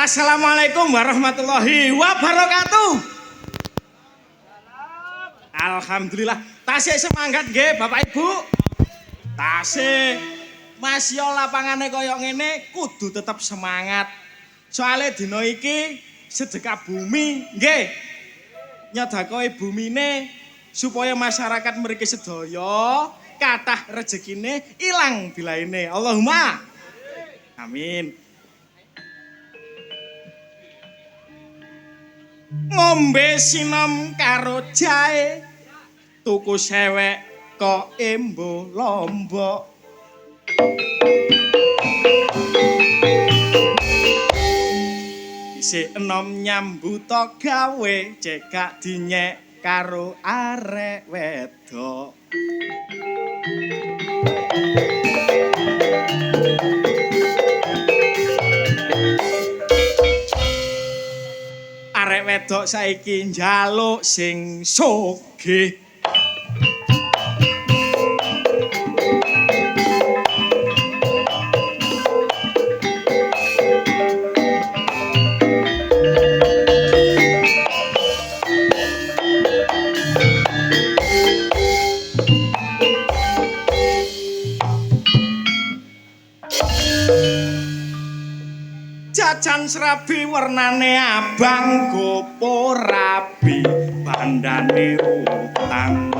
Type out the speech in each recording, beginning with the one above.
Assalamualaikum warahmatullahi wabarakatuh. Alhamdulillah, tasih semangat nggih Bapak Ibu. Tasih masih lapangane kaya ngene kudu tetap semangat. Soale dina iki sedekah bumi nggih. Nyedakahi bumine supaya masyarakat mriki sedaya kathah rezekine ilang bilaine. Allahumma amin. Ngombe sinom karo jahe, tuku sewek kok embo lombok. Isih enom nyambut gawe, cekak dinyek karo arek wedok. Arek wedok saiki njaluk sing sugih. Jajan srabi warnane abang gopo rabi bandane utang.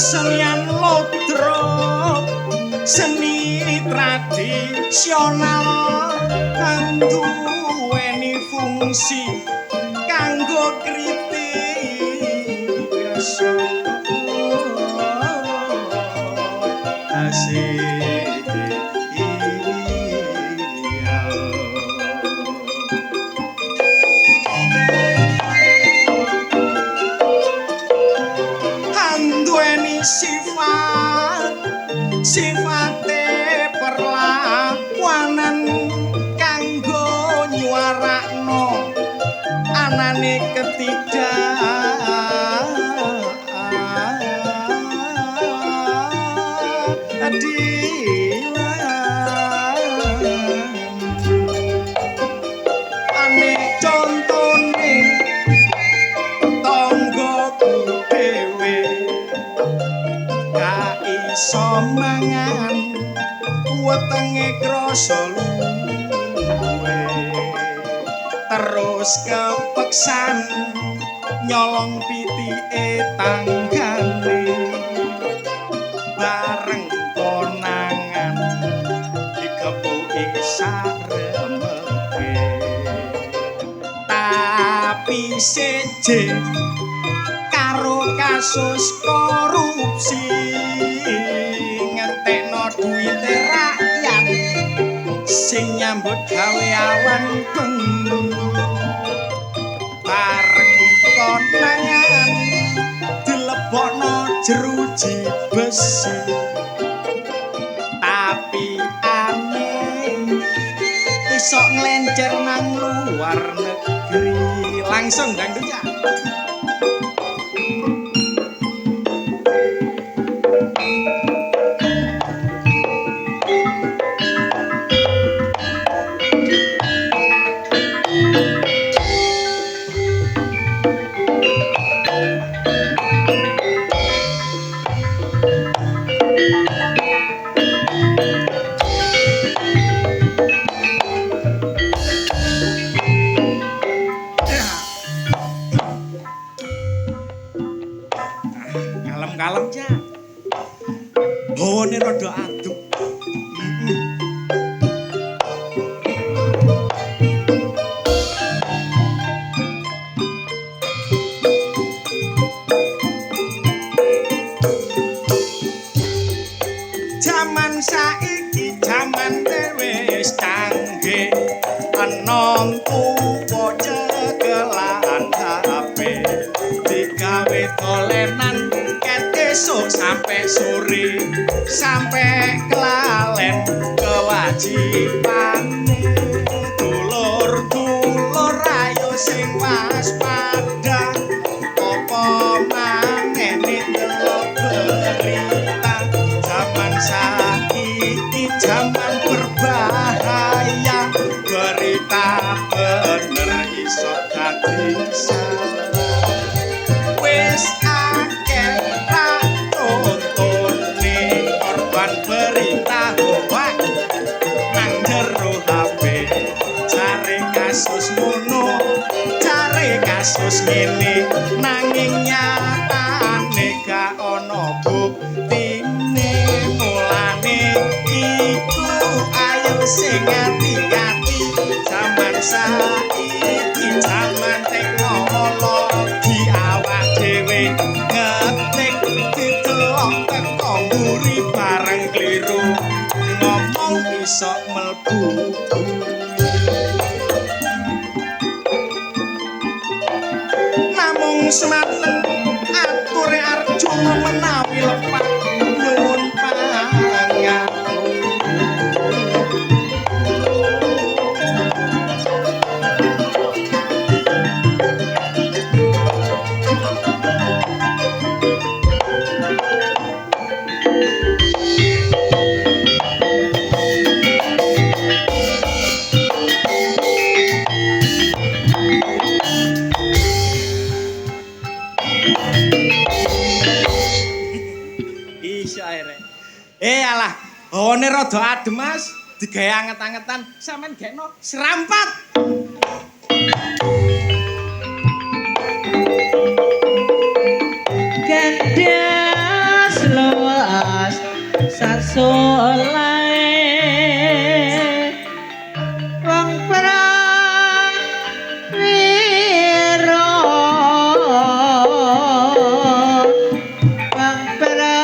Kesenian lodro, seni tradisional kang duweni fungsi kanggo kritik asik sifate perlakuanan kanggo nyuarakno anane ane contone tanggoku dhewe iso mangan wetenge krasa luwe terus kepeksan nyolong pitike tanggane bareng konangan dikepuki saremeke tapi seje karo kasus korupsi duwite rakyat sing nyambut gawe awan bengi bareng konangan dilebokno jeruji besi tapi aneh iso nglencer nang luar negeri langsung dangdut ya. Kalem ya. Bawane rada aduk. Jaman saiki jaman wis canggih enom tuwa cekelan HP digawe tolenan kete so sampai sore sampai kelalen kewajibane dulur-dulur ayo sing waspada apa manene delok berita zaman saiki zaman berbahaya berita bener iso dadi salah wis akeh tontone korban berita hoak nang jero HP cari kasus ngono cari kasus ngene nanging nyatane gak ana buktine mulane iku ayo sing ati-ati zaman saiki zaman teknologi awak dhewe ngetik didelok teko mburi bareng kliru ngomong iso mlebu namung semanten ature Arjuna menawi lepat nyuwun pangapunten iso ae alah bawane rada adem Mas digawe anget-angetan sampean gekno serampat Gandas luas sasolae wong prawira wong prawira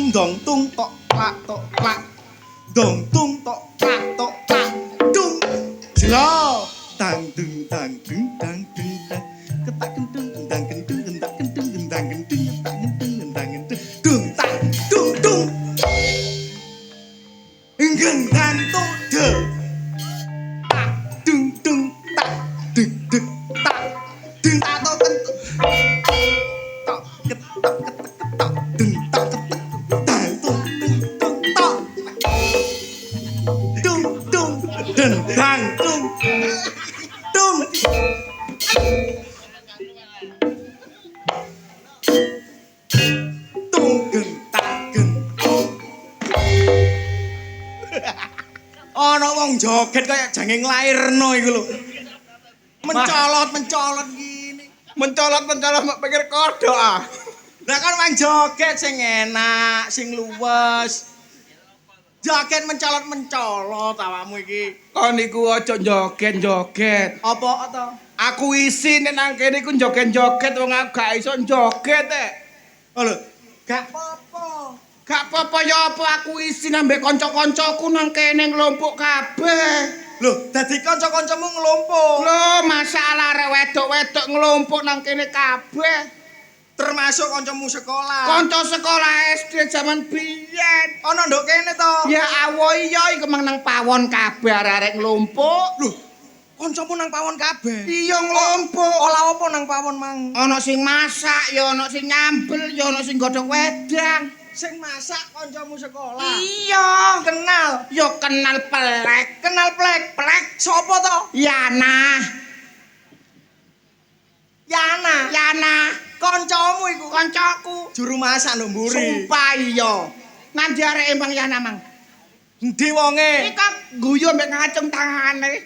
dong tung tok plak dong tung tok plak dung jelo tang dung tang dung tang dung tang ketak kentung gendang kentung gendak kentung gendang kentung ketak kentung gendang kentung dung tang dung dung gendang tok de tak dung dung tak deg deg tak dung tak tok kentung tok ketak ketak dung tak dendang tung gentagen ana wong joget kaya jange nglairno iku lho mencolot gini mencolot mak pikir kodhok ah lah kan wong joget sing enak sing luwes joget mencolot awakmu iki. Kon niku aja joget-joget. Apa to? Aku isi nek nang kene iku joget-joget wong aku gak iso joget Oh lho, gak apa-apa. Gak apa-apa ya apa aku isin ambek kanca-kancaku nang kene nglompok kabeh. Lho, dadi kanca-kancamu ngelompok. Lho, masalah arek wedok-wedok nglompok nang kene kabeh. Termasuk kancamu sekolah. Kanca sekolah SD zaman biyen. Ana nduk kene to. Ya awo iya iku mang nang pawon kabeh arek-arek nglompok. Lho, kancamu nang pawon kabeh. Iya nglompok. Olah apa nang pawon mang? Ana sing masak, ya ana sing nyambel, ya ana sing godhog wedang. Sing masak kancamu sekolah. Iya, Kenal. ya kenal pelek. Kenal plek. Plek Sopo to? Yana. Yana. Kancamu iku. Kancaku. Juru masak nduk mburi. Sumpah iya. Nandi arek Mang Yana mang. Endi wonge? Iki guyu mbek ngacung tangane.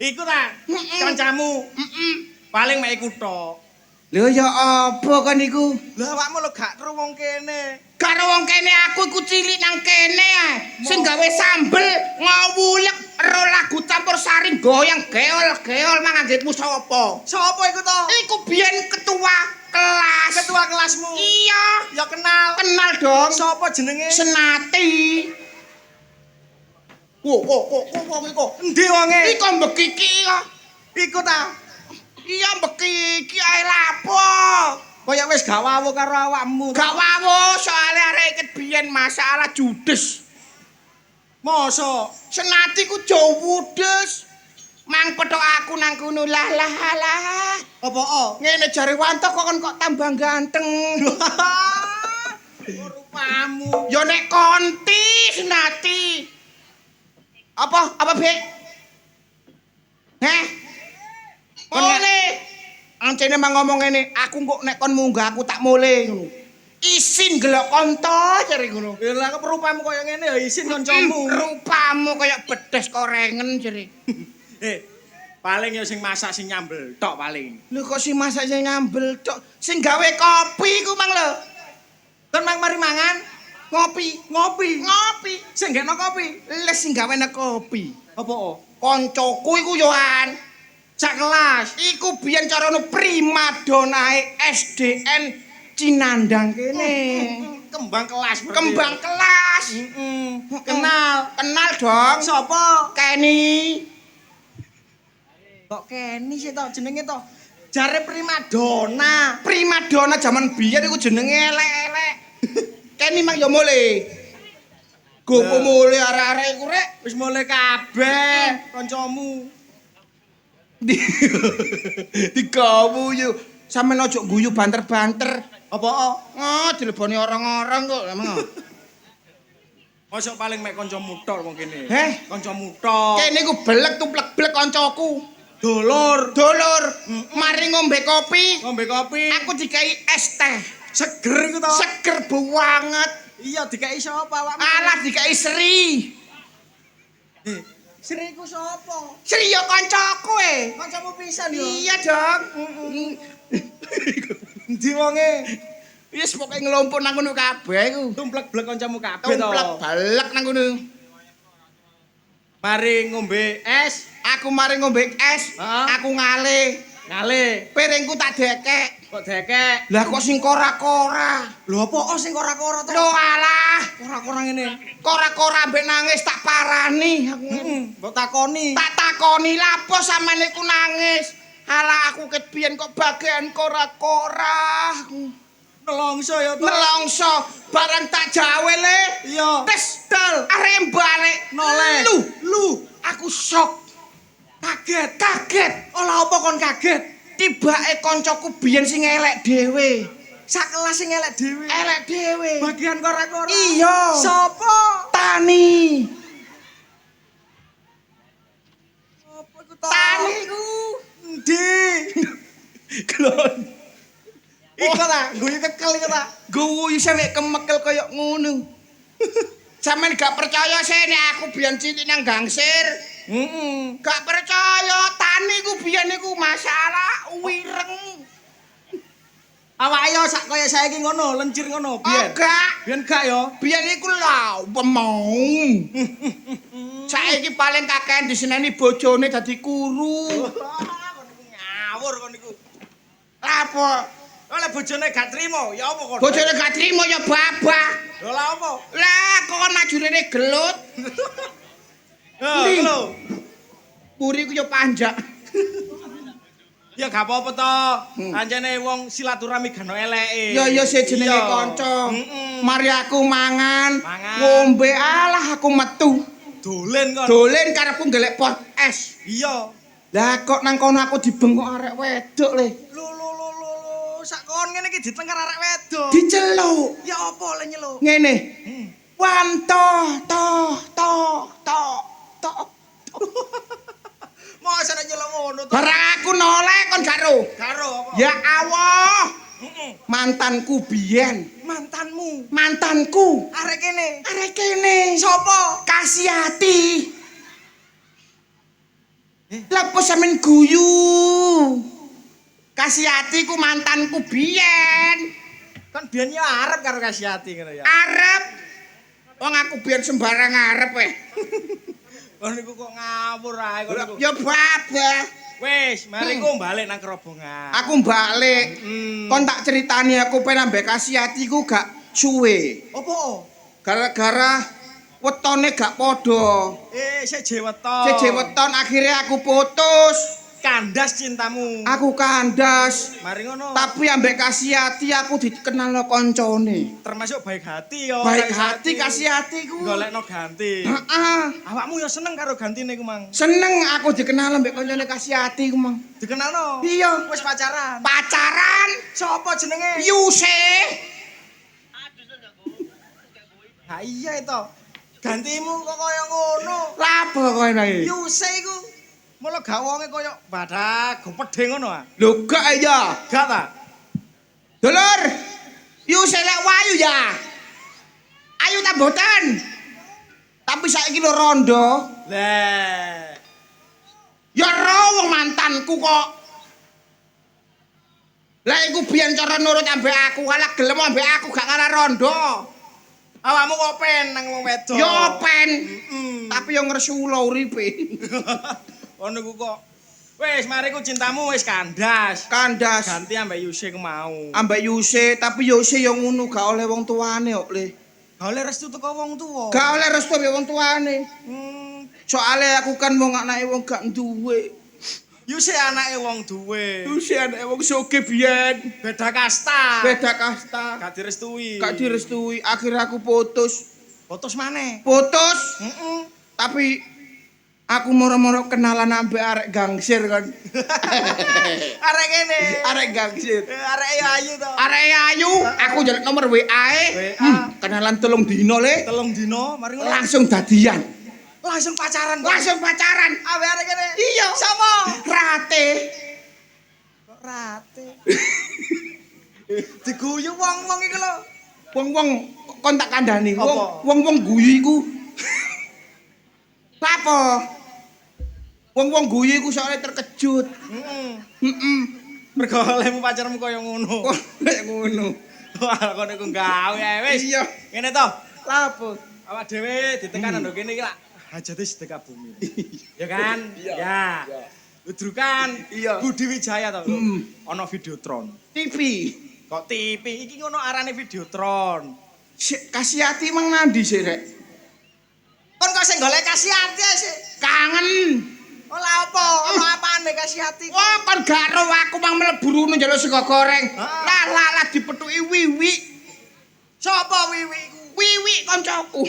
Iku ta? Kancamu. Paling mek iku tok. Lho ya apa kan iku? Lah awakmu lho gak karo wong kene. Karo wong kene aku iku cilik nang kene ae. Sing gawe sambel ngawulek ro lagu campur sari goyang geol-geol manganggitmu sapa? Sopo iku to? Iku biyen ketua kelas. Ketua kelasmu. Iya, Ya kenal. kenal dong. Sopo jenenge? Senati. Wo iku. Endi wonge? Iku mbekiki kok. Iku ta? Iya mbekiki ae lapo. Kaya wis gak wawu karo awakmu. Gak wawu soalé arek iket biyen masalah judes. Mosok Senati ku jowudes. Mang petok aku nang kono lah. apa o? Ngene jare Wanto kok tambah ganteng. Rupamu. Ya nek konti Senati. Apa Bek? Heh. Mule. Ancene mang ngomong ngene, aku kok nek kon munggah aku tak mule ngono. Isin gelok konto jare ngono. Lah kok rupamu kaya ngene ya isin kancamu. Rupamu kaya bedes korengen jare. Paling ya sing masak sing nyambel tok paling. Lho kok si masak sing nyambel tok, sing gawe kopi ku mang lho. Kon mang mari mangan ngopi. Sing gekno kopi. Les sing gawe kopi. Apa o? Koncoku iku Yohan. Sak kelas. Iku biyen carane primadonae SDN Cinandang kene. Kembang kelas berarti. Kembang kelas. Kenal dong. Sopo? Kenny. Kok Kenny sih to jenenge to? Jare primadona. Primadona zaman biyen iku jenenge elek-elek. Kenny mang yo mulai. Gopo mulai arek-arek iku rek Wis mulai kabeh kancamu. digawu yo. Sampeyan aja guyu banter-banter. Apa o? Oh, dileboni orang-orang kok emang. Mosok paling mek kancamu tok wong kene. Heh, Kancamu tok. kene iku belek tuplek-blek kancaku. Dulur. Mari ngombe kopi. Ngombe kopi. Aku dikai es teh. Seger iku to. Seger banget. Iya dikai sapa awakmu? Alah dikai Sri. Sri iku sapa? Sri yo kancaku e. Kancamu pisan yo. Iya dong. Endi wonge? Wis pokoke ngelompok nang ngono kabeh iku. Tumplek-blek kancamu kabeh to. Tumplek balek nang ngono. Mari ngombe es. Aku mari ngombe es, Heeh. aku ngale. Ngale. Piringku tak dekek. Kok dekek. Lah kok sing kora-kora. Lho apa sing kora-kora to? Lho alah, Kora-kora ngene. kora-kora mbek nangis tak parani aku. Mbok takoni. Tak takoni lapo sampean iku nangis. Alah aku ket biyen kok bagian kora-kora. Nelongso ya to. Nelongso barang tak jawe le. Iya. Tes dal arep balik Noleh. Lu aku shock. Kaget. Olah apa kon kaget? Tibake kancaku biyen sing elek dhewe. Sak kelas sing elek dhewe. Elek dhewe. Bagian kora-kora. Iya. Sopo? Tani. Apa iku to? Tani ku. Endi? Glon. Iku ta, guyu kekel iku ta. Guyu sampe kemekel kaya ngono. Sampeyan gak percaya sih nek aku biyen cilik nang gangsir. Gak percaya tani ku biyen iku masalah wireng. Awake yo sak kaya saiki ngono, lencir ngono biyen. Gak. Biyen gak yo. Biyen iku lho wemong. Saiki paling kakean diseneni bojone dadi kuru. Ngawur kon niku. Lapo? Oleh bojone gak trimo, ya apa kon? Bojone gak trimo ya babah. Lho lah apa? Lah kok maju rene gelut. Ndi? Lho. Puri ku yo panjak. Ya gak apa-apa to. Anjene wong silaturahmi gak ono eleke. Ya sih jenenge Iya. kanca. Mm-mm. Mari aku mangan, Mangan. ngombe alah aku metu. Dolen kon. Dolen karepku ngelek pot es. Iya. Lah kok nang kono aku dibengok arek wedok le. Lho sak kon ngene iki ditengkar arek wedok. Diceluk. Ya apa le nyeluk? Ngene. Hmm. Wanto to. Masa nek nyeluk ngono to? Barang aku noleh kon gak ro. Karo apa? Ya Allah. Heeh. Mantanku biyen. Mantanmu. Mantanku. Arek kene. Arek kene. Sopo? Kasihati. Lapo sampean guyu. Kasihati ku mantanku biyen. Kan biyen ya arep karo Kasihati ngono ya. Arep. Wong aku biyen sembarang arep Kon niku kok ngawur ae kon niku. Ya babah. Wis, mari ku balik nang kerobongan. Aku balik. Hmm. Kon tak ceritani aku pengen ambek Kasihati ku gak suwe. Opo? Gara-gara wetone gak padha. Sik jeweton. Siji weton akhirnya aku putus. Kandas cintamu. Aku kandas. Mari ngono. Tapi ambek Kasihati aku dikenalno koncone. Termasuk baik hati yo. Baik hati Kasihati ku. Golekno ganti. Heeh. Awakmu yo seneng karo gantine ku, Mang. Seneng aku dikenal ambek koncone Kasihati ku, Mang. Dikenalno. Iya. Wis pacaran. Pacaran Sopo jenenge? Yuse. Ha iya itu. Gantimu kok kaya ngono. Lapo kowe nang. Yuse iku. Mula gak wonge kaya badak gopedhe ngono ah. Lho gak ya. Gak ta? Dulur. Yuse lek wayu ya. Ayu ta boten. Tapi saiki lho rondo. Lah. Ya ro wong mantanku kok. Lah iku biyen cara nurut ambek aku, kalah gelem ambek aku gak kalah rondo. Awakmu kok pen nang wong wedok. Yo pen. Mm. Tapi yo ngresula uripe. Ono ku kok. Wis, mari ku cintamu wis kandas. Kandas Ganti ambek Yuse ku mau. ambek Yuse, tapi Yuse yo ngono gak oleh wong tuane kok, Le. Gak oleh restu teko wong tuwa. Gak oleh restu ambek wong tuane. Hmm. Soale aku kan wong anake wong gak duwe. Yuse anake wong duwe. Yuse anake wong sugih biyen. Beda kasta. Beda kasta. Gak direstui. Gak direstui, akhirnya aku putus. Putus maneh. Putus, Heeh. tapi aku moro-moro kenalan ambek arek gangsir kan. Arek kene. Arek gangsir. Arek ayu to. Arek ayu, aku njaluk nomor WA-e. WA. Kenalan 3 dino, Le. 3 dino, mari ngono. Langsung dadian. Langsung pacaran. Langsung pacaran. Awe arek kene. Iya. Sopo? Rate. Kok rate. Diguyu wong-wong iku lho. Wong-wong kon tak kandhani. Apa? Wong-wong guyu iku. Lapo? Wong-wong guyu iku soalnya terkejut. Heeh. Heeh. Mergo olehmu pacarmu kaya ngono. Kok nek ngono. Wah, kok niku gawe ae wis. Iya. Ngene to. Lapo? Awak dhewe ditekan ndok kene iki lak hajate sedekah bumi. Ya kan? Iya. Ya. Udrukan Iya. Budi Wijaya to. Hmm. Ana Videotron. TV. Kok TV iki ngono arane Videotron. Kasihati mang nandi sih, Rek? Kon kok sing golek Kasihati ae sih. Kangen. Ola apa? Ono apane Kasihati? Wah, kon gak ro aku mang mlebu runu njaluk sego goreng. Ah. Lah dipethuki wiwi. Sapa wiwi iku? Wiwi koncoku.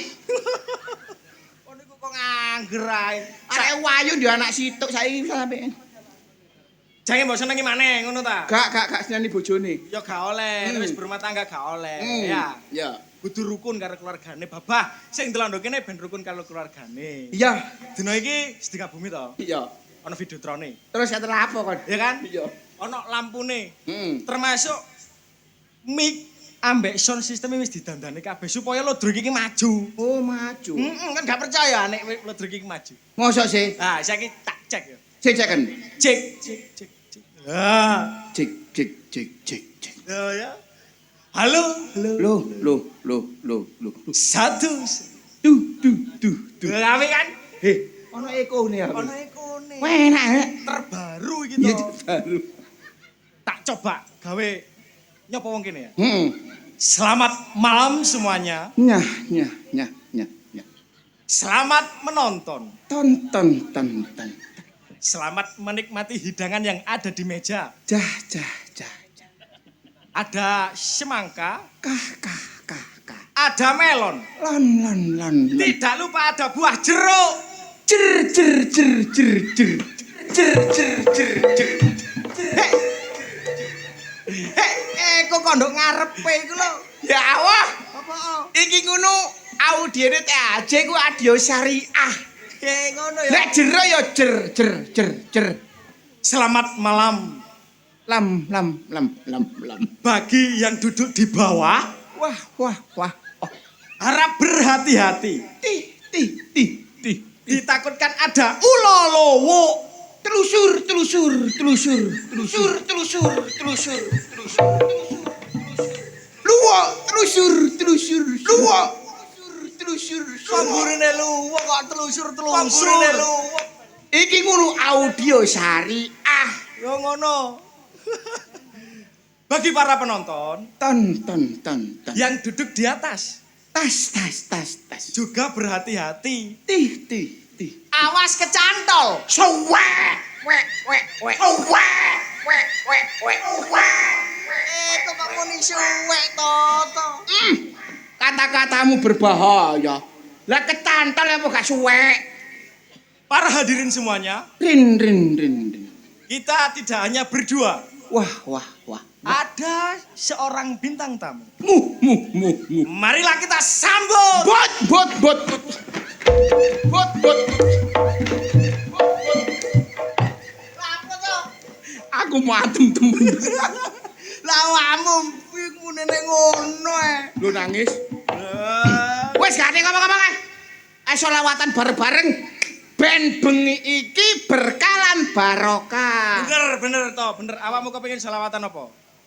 Kon niku kok ngangger ae. Arek wayu ndi anak situk saiki sampe. Jange mbok senengi maneh ngono ta? Gak seneni bojone. Ya gak oleh, wis berumah tangga gak oleh. Ya. Ya. Kudu rukun karo keluargane, Babah. Sing ndelok kene ben rukun karo keluargane. Iya. Dina iki sedekah bumi to. Iya. Ana Videotrone. Terus ya apa kon? Ya kan? Iya. Ana lampune. Heeh. Termasuk mic ambek sound system wis didandani kabeh supaya lodro iki maju. Oh, maju. Kan gak percaya nek lodro iki maju. Mosok sih? Nah, saiki tak cek ya. Sik ceken. Cek, cek, cek, cek. Lah, Cek. ya. Halo, halo. Loh. Satu. Duh. Rapi kan? Ono ekone ya. Ono ekone. Enak. Terbaru iki Iya to. baru. Tak coba gawe nyapa wong kene ya. Heeh. Selamat malam semuanya. Nyah. Selamat menonton. Tonton. Selamat menikmati hidangan yang ada di meja. Jah. Ada semangka, Kah. ada melon. Lon. Tidak lupa ada buah jeruk. Jer. Kok kondok ngarepe iku lho. Ya Allah. Apa? Iki ngono audiene TAJ ku audio syariah. Ngono ya. Nek jero ya jer. Selamat malam Lam. bagi yang duduk di bawah. Wah. Oh. Harap berhati-hati. Ti. Ditakutkan ada ulolowo. Telusur. Luwa, telusur. Luwa. Telusur. Pamburine luwo kok telusur. Pamburine luwa. Iki ngono audio syariah. Yo ngono. Bagi para penonton Ton. yang duduk di atas Tas. juga berhati-hati. Ti. Awas kecantol. Suwek. Wek. Kok kamu nih suwek toto. Kata-katamu berbahaya. Lah kecantol apa gak suwek? Para hadirin semuanya, Rin. kita tidak hanya berdua. Wah. Ada seorang bintang tamu. Mu. Marilah kita sambut. Bot. Apa tuh? Aku mau temen. Lawamu pikmu nenek ngono Lu nangis? Wes gak ada ngomong-ngomong selawatan bareng-bareng. Ben bengi iki berkalan barokah. Bener bener. Awakmu kepengin selawatan apa?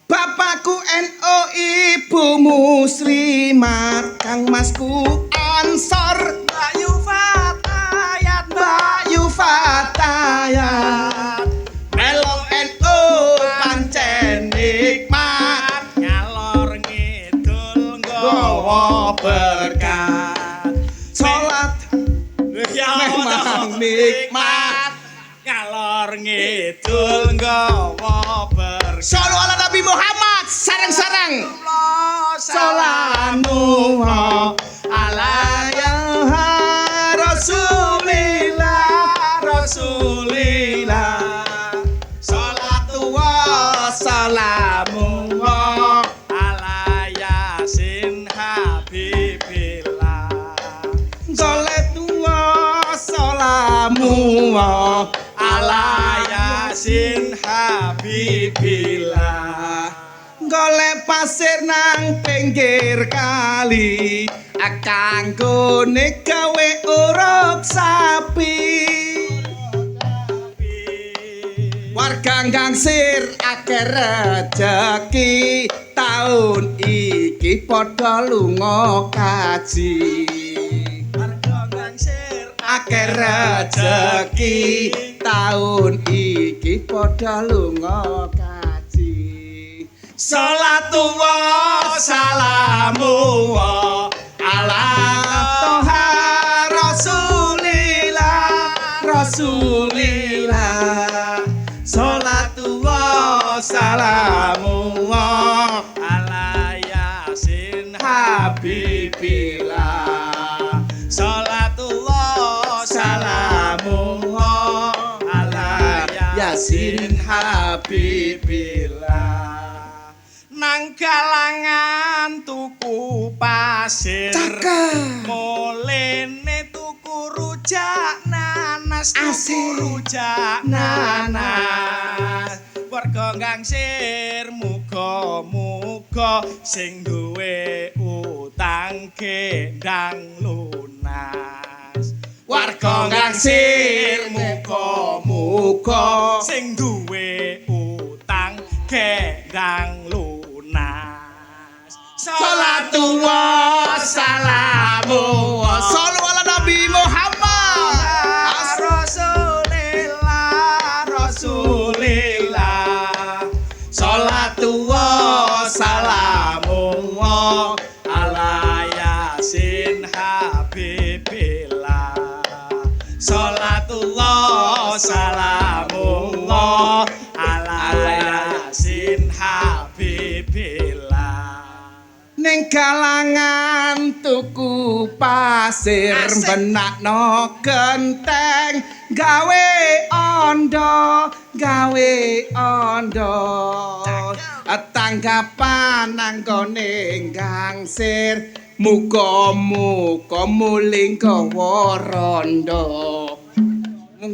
Bapakku NO, ibumu muslimat, kang masku ansor, Bayu Fatayat, melong NO pancen nikmat, Ngalor ngidul nggawa berkat, salat memang nikmat. Ngalor ngidul nggawa berkat. Shollu ala Nabi Muhammad, sareng-sareng. Salamu Ala ya Rasulillah. Salatu wa salamu ala Yasin Habibillah. Salatu wa salamu ala Yasin Habibillah. golek pasir nang pinggir kali kanggone gawe uruk sapi. Warga Gangsir akeh rejeki taun iki padha lunga kaji. Akeh rejeki taun iki padha lunga kaji. Salatullah salamullah ala toha rasulillah. Salatullah salamullah ala Yasin habibillah. Salatullah Salamullah ala Yasin habibillah. Nang galangan tuku pasir, Cakep. molene tuku rujak nanas, Asik. tuku rujak nanas. Warga Gangsir muga-muga sing duwe utang gendang lunas. Warga Gangsir muga-muga sing duwe utang gendang lunas. Salatullah salamullah Shallu ala Nabi Muhammad. Rasulillah. Salatullah salamullah salamullah ala yasin habibillah. Ning kalangan tuku pasir benakno genteng gawe ondo tanggapan nanggone gangsir muga-muga muling gawa rondo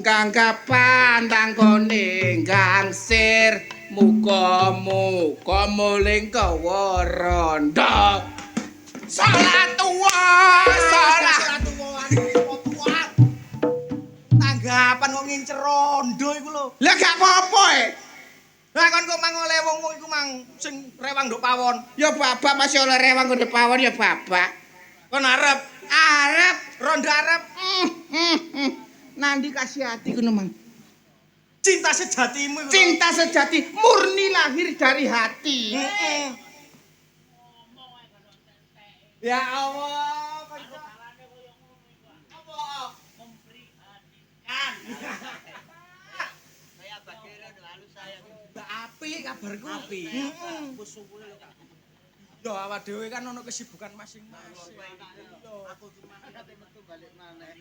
tanggapan nanggone gangsir muga-muga muling gawa rondo salat tuwa Tanggapan kok ngincer rondo iku lho. lah gak apa-apa Lah kon kok mang oleh wong iku mang sing rewang nduk pawon. ya babak masih oleh rewang ngene pawon ya babak Kon arep rondo arep Nandi kasih hati ngono mang. cinta sejatimu iku. Cinta sejati murni lahir dari hati. Ya Allah, kon api kabarku. Api. Yo awak dhewe kan ono kesibukan masing-masing. Aku cuma metu balik maneh.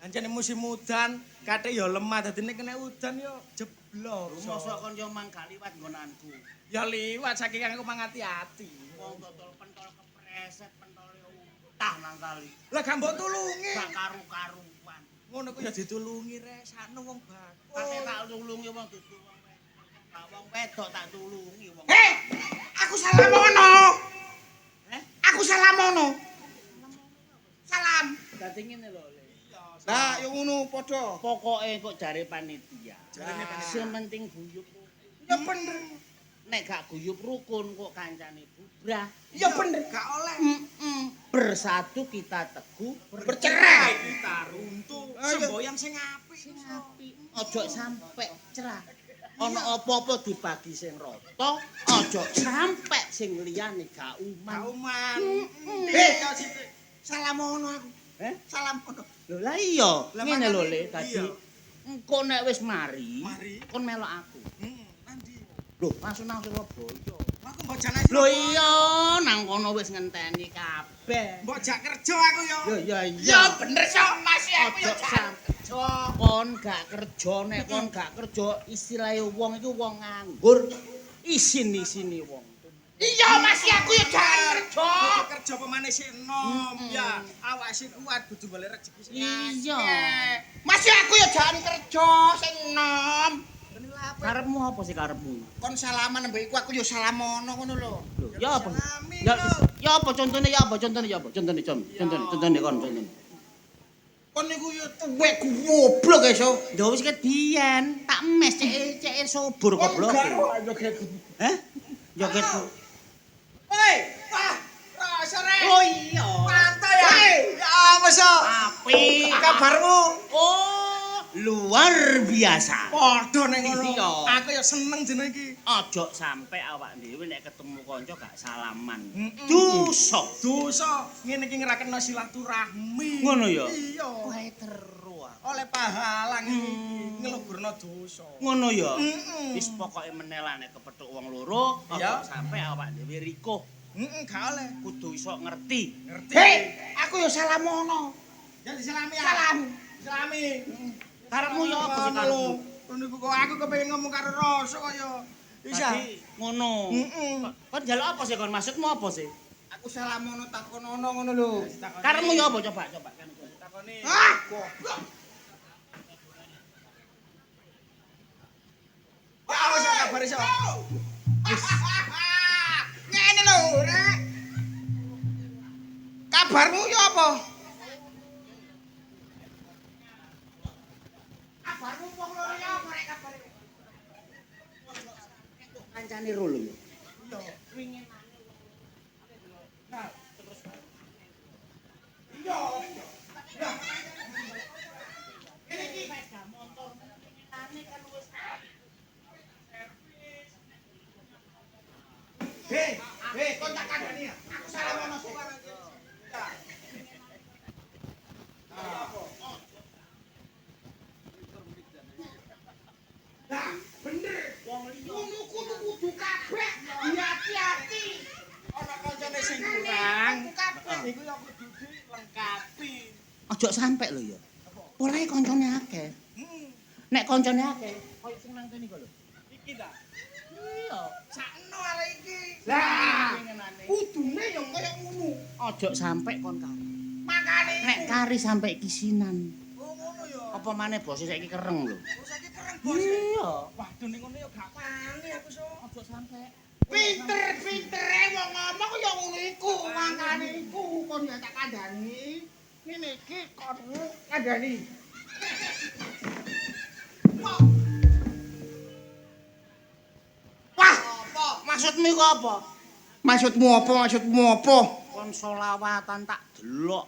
Anjene musim udan, kathik ya lemah dadine kena udan yo jeblok. Mosok kon yo mangga liwat nggonanku. Ya liwat saking aku mangati-ati. Wong botol pentol kepreset pentole utah nang kali. Lah gak mbok tulungi. Gak karu-karuan. Ngono ku ya ditulungi rek, sakno wong bagus. Ate tak tulungi wong dudu wong wedok. Tak wong wedok tak tulungi wong. Hei, aku salah mono. Aku salah mono. Salam. Dadi ngene lho. Lah yo ngono padha. Pokoke kok jare panitia. Jarene panitia. Sing penting guyub. Ya bener. Nek gak guyub rukun kok kancane bubrah. Ya bener. Gak oleh. Bersatu kita teguh, Bercerai. Kita runtuh. Ayo. Semboyan sing apik. sing apik. Aja sampe cerah. Ana apa-apa dibagi sing rata, aja sampe sing liyane gak uman. Kauman. Hei, salah mono aku. Salam mono. Lho lah iya, Lah ngene lho makane, Le, dadi iya. engko nek wis mari, Mari. kon melok aku. Nanti. Lho, langsung nang Surabaya. Aku mbok jane. Lho iya, nang kono wis ngenteni kabeh. Mbok jak kerja aku yo. Yo ya Ya iya. bener sok masih aku Aja ya sampe kon gak kerja nek kon gak kerja istilahé wong iku wong nganggur isin-isini wong. Iya masih aku ya jangan kerja. Kerja pemane sik enom ya. Awak sing kuat kudu golek rezeki sing Iya. Masih aku ya jangan kerja sing enom. Karepmu apa sih karepmu? Kon salaman mbek iku aku ya salam mono ngono lho. Lho, ya apa? Ya apa contone ya apa contone ya apa? Contone contone kon contone. Kon niku ya tuwek goblok iso. Lho wis kedian, tak mes cek subur goblok. Heh? Joget. Hei, wah, rasa rek. Oh iya. Pantai ya. Ya apa so? Apik. Kabarmu? Oh, luar biasa. Padha ning ngono. Iya. Aku ya seneng jeneng iki. Aja sampe awak dhewe nek ketemu kanca gak salaman. Dosa. Dosa. Dosa. Ngene iki ngerakno silaturahmi. Ngono ya? Iya. Kowe teru. Oleh pahala ngene ngelugurno dosa. Ngono ya. Wis pokoke menela nek kepethuk wong loro, Iya. aja sampe awak dhewe rikuh. Gak oleh. Kudu iso ngerti. Ngerti. Hei, aku ya salam mono. Ya diselami ya. Salam. Selami. Karepmu ya apa sih karepmu? Niku kok aku kepengin ngomong karo Rasa kaya bisa. Tadi ngono. Kon njaluk apa sih kon? Maksudmu apa sih? Aku salam mono takon ono ngono lho. Karepmu ya apa coba kan. Takoni. Ah, Ya wis kabar iso. ngene lho, Rek. Kabarmu ya apa? Kabarmu wong loro ya apa rek kabare? Kancane ro lho. Hei, kontak kandani ya. Aku salah mono sik. Lah, bener. Ngono kudu kabeh. Hati-hati. Ana kancane sing kurang. Kabeh. Iku ya kudu dilengkapi. Aja sampe lho ya. Oleh koncone akeh. Nek koncone akeh, koyo sing nang kene iku lho. Iki ta. Iya. Sakno arek iki. Lah, kudune ya kaya ngono. Aja sampe kon kari. Makane Nek kari sampe kisinan. Oh ngono ya. Apa maneh bose saiki kereng lho. Oh saiki keren bos. Iya. Waduh ning ngono ya gak wani aku so. Aja sampe. pinter-pintere wong ngomong ya ngono iku. Makane iku kon ya tak kandhani. Ngene iki kon kandhani. Wah, Maksudmu iku apa? maksudmu apa? Maksudmu apa? Kon selawatan tak delok.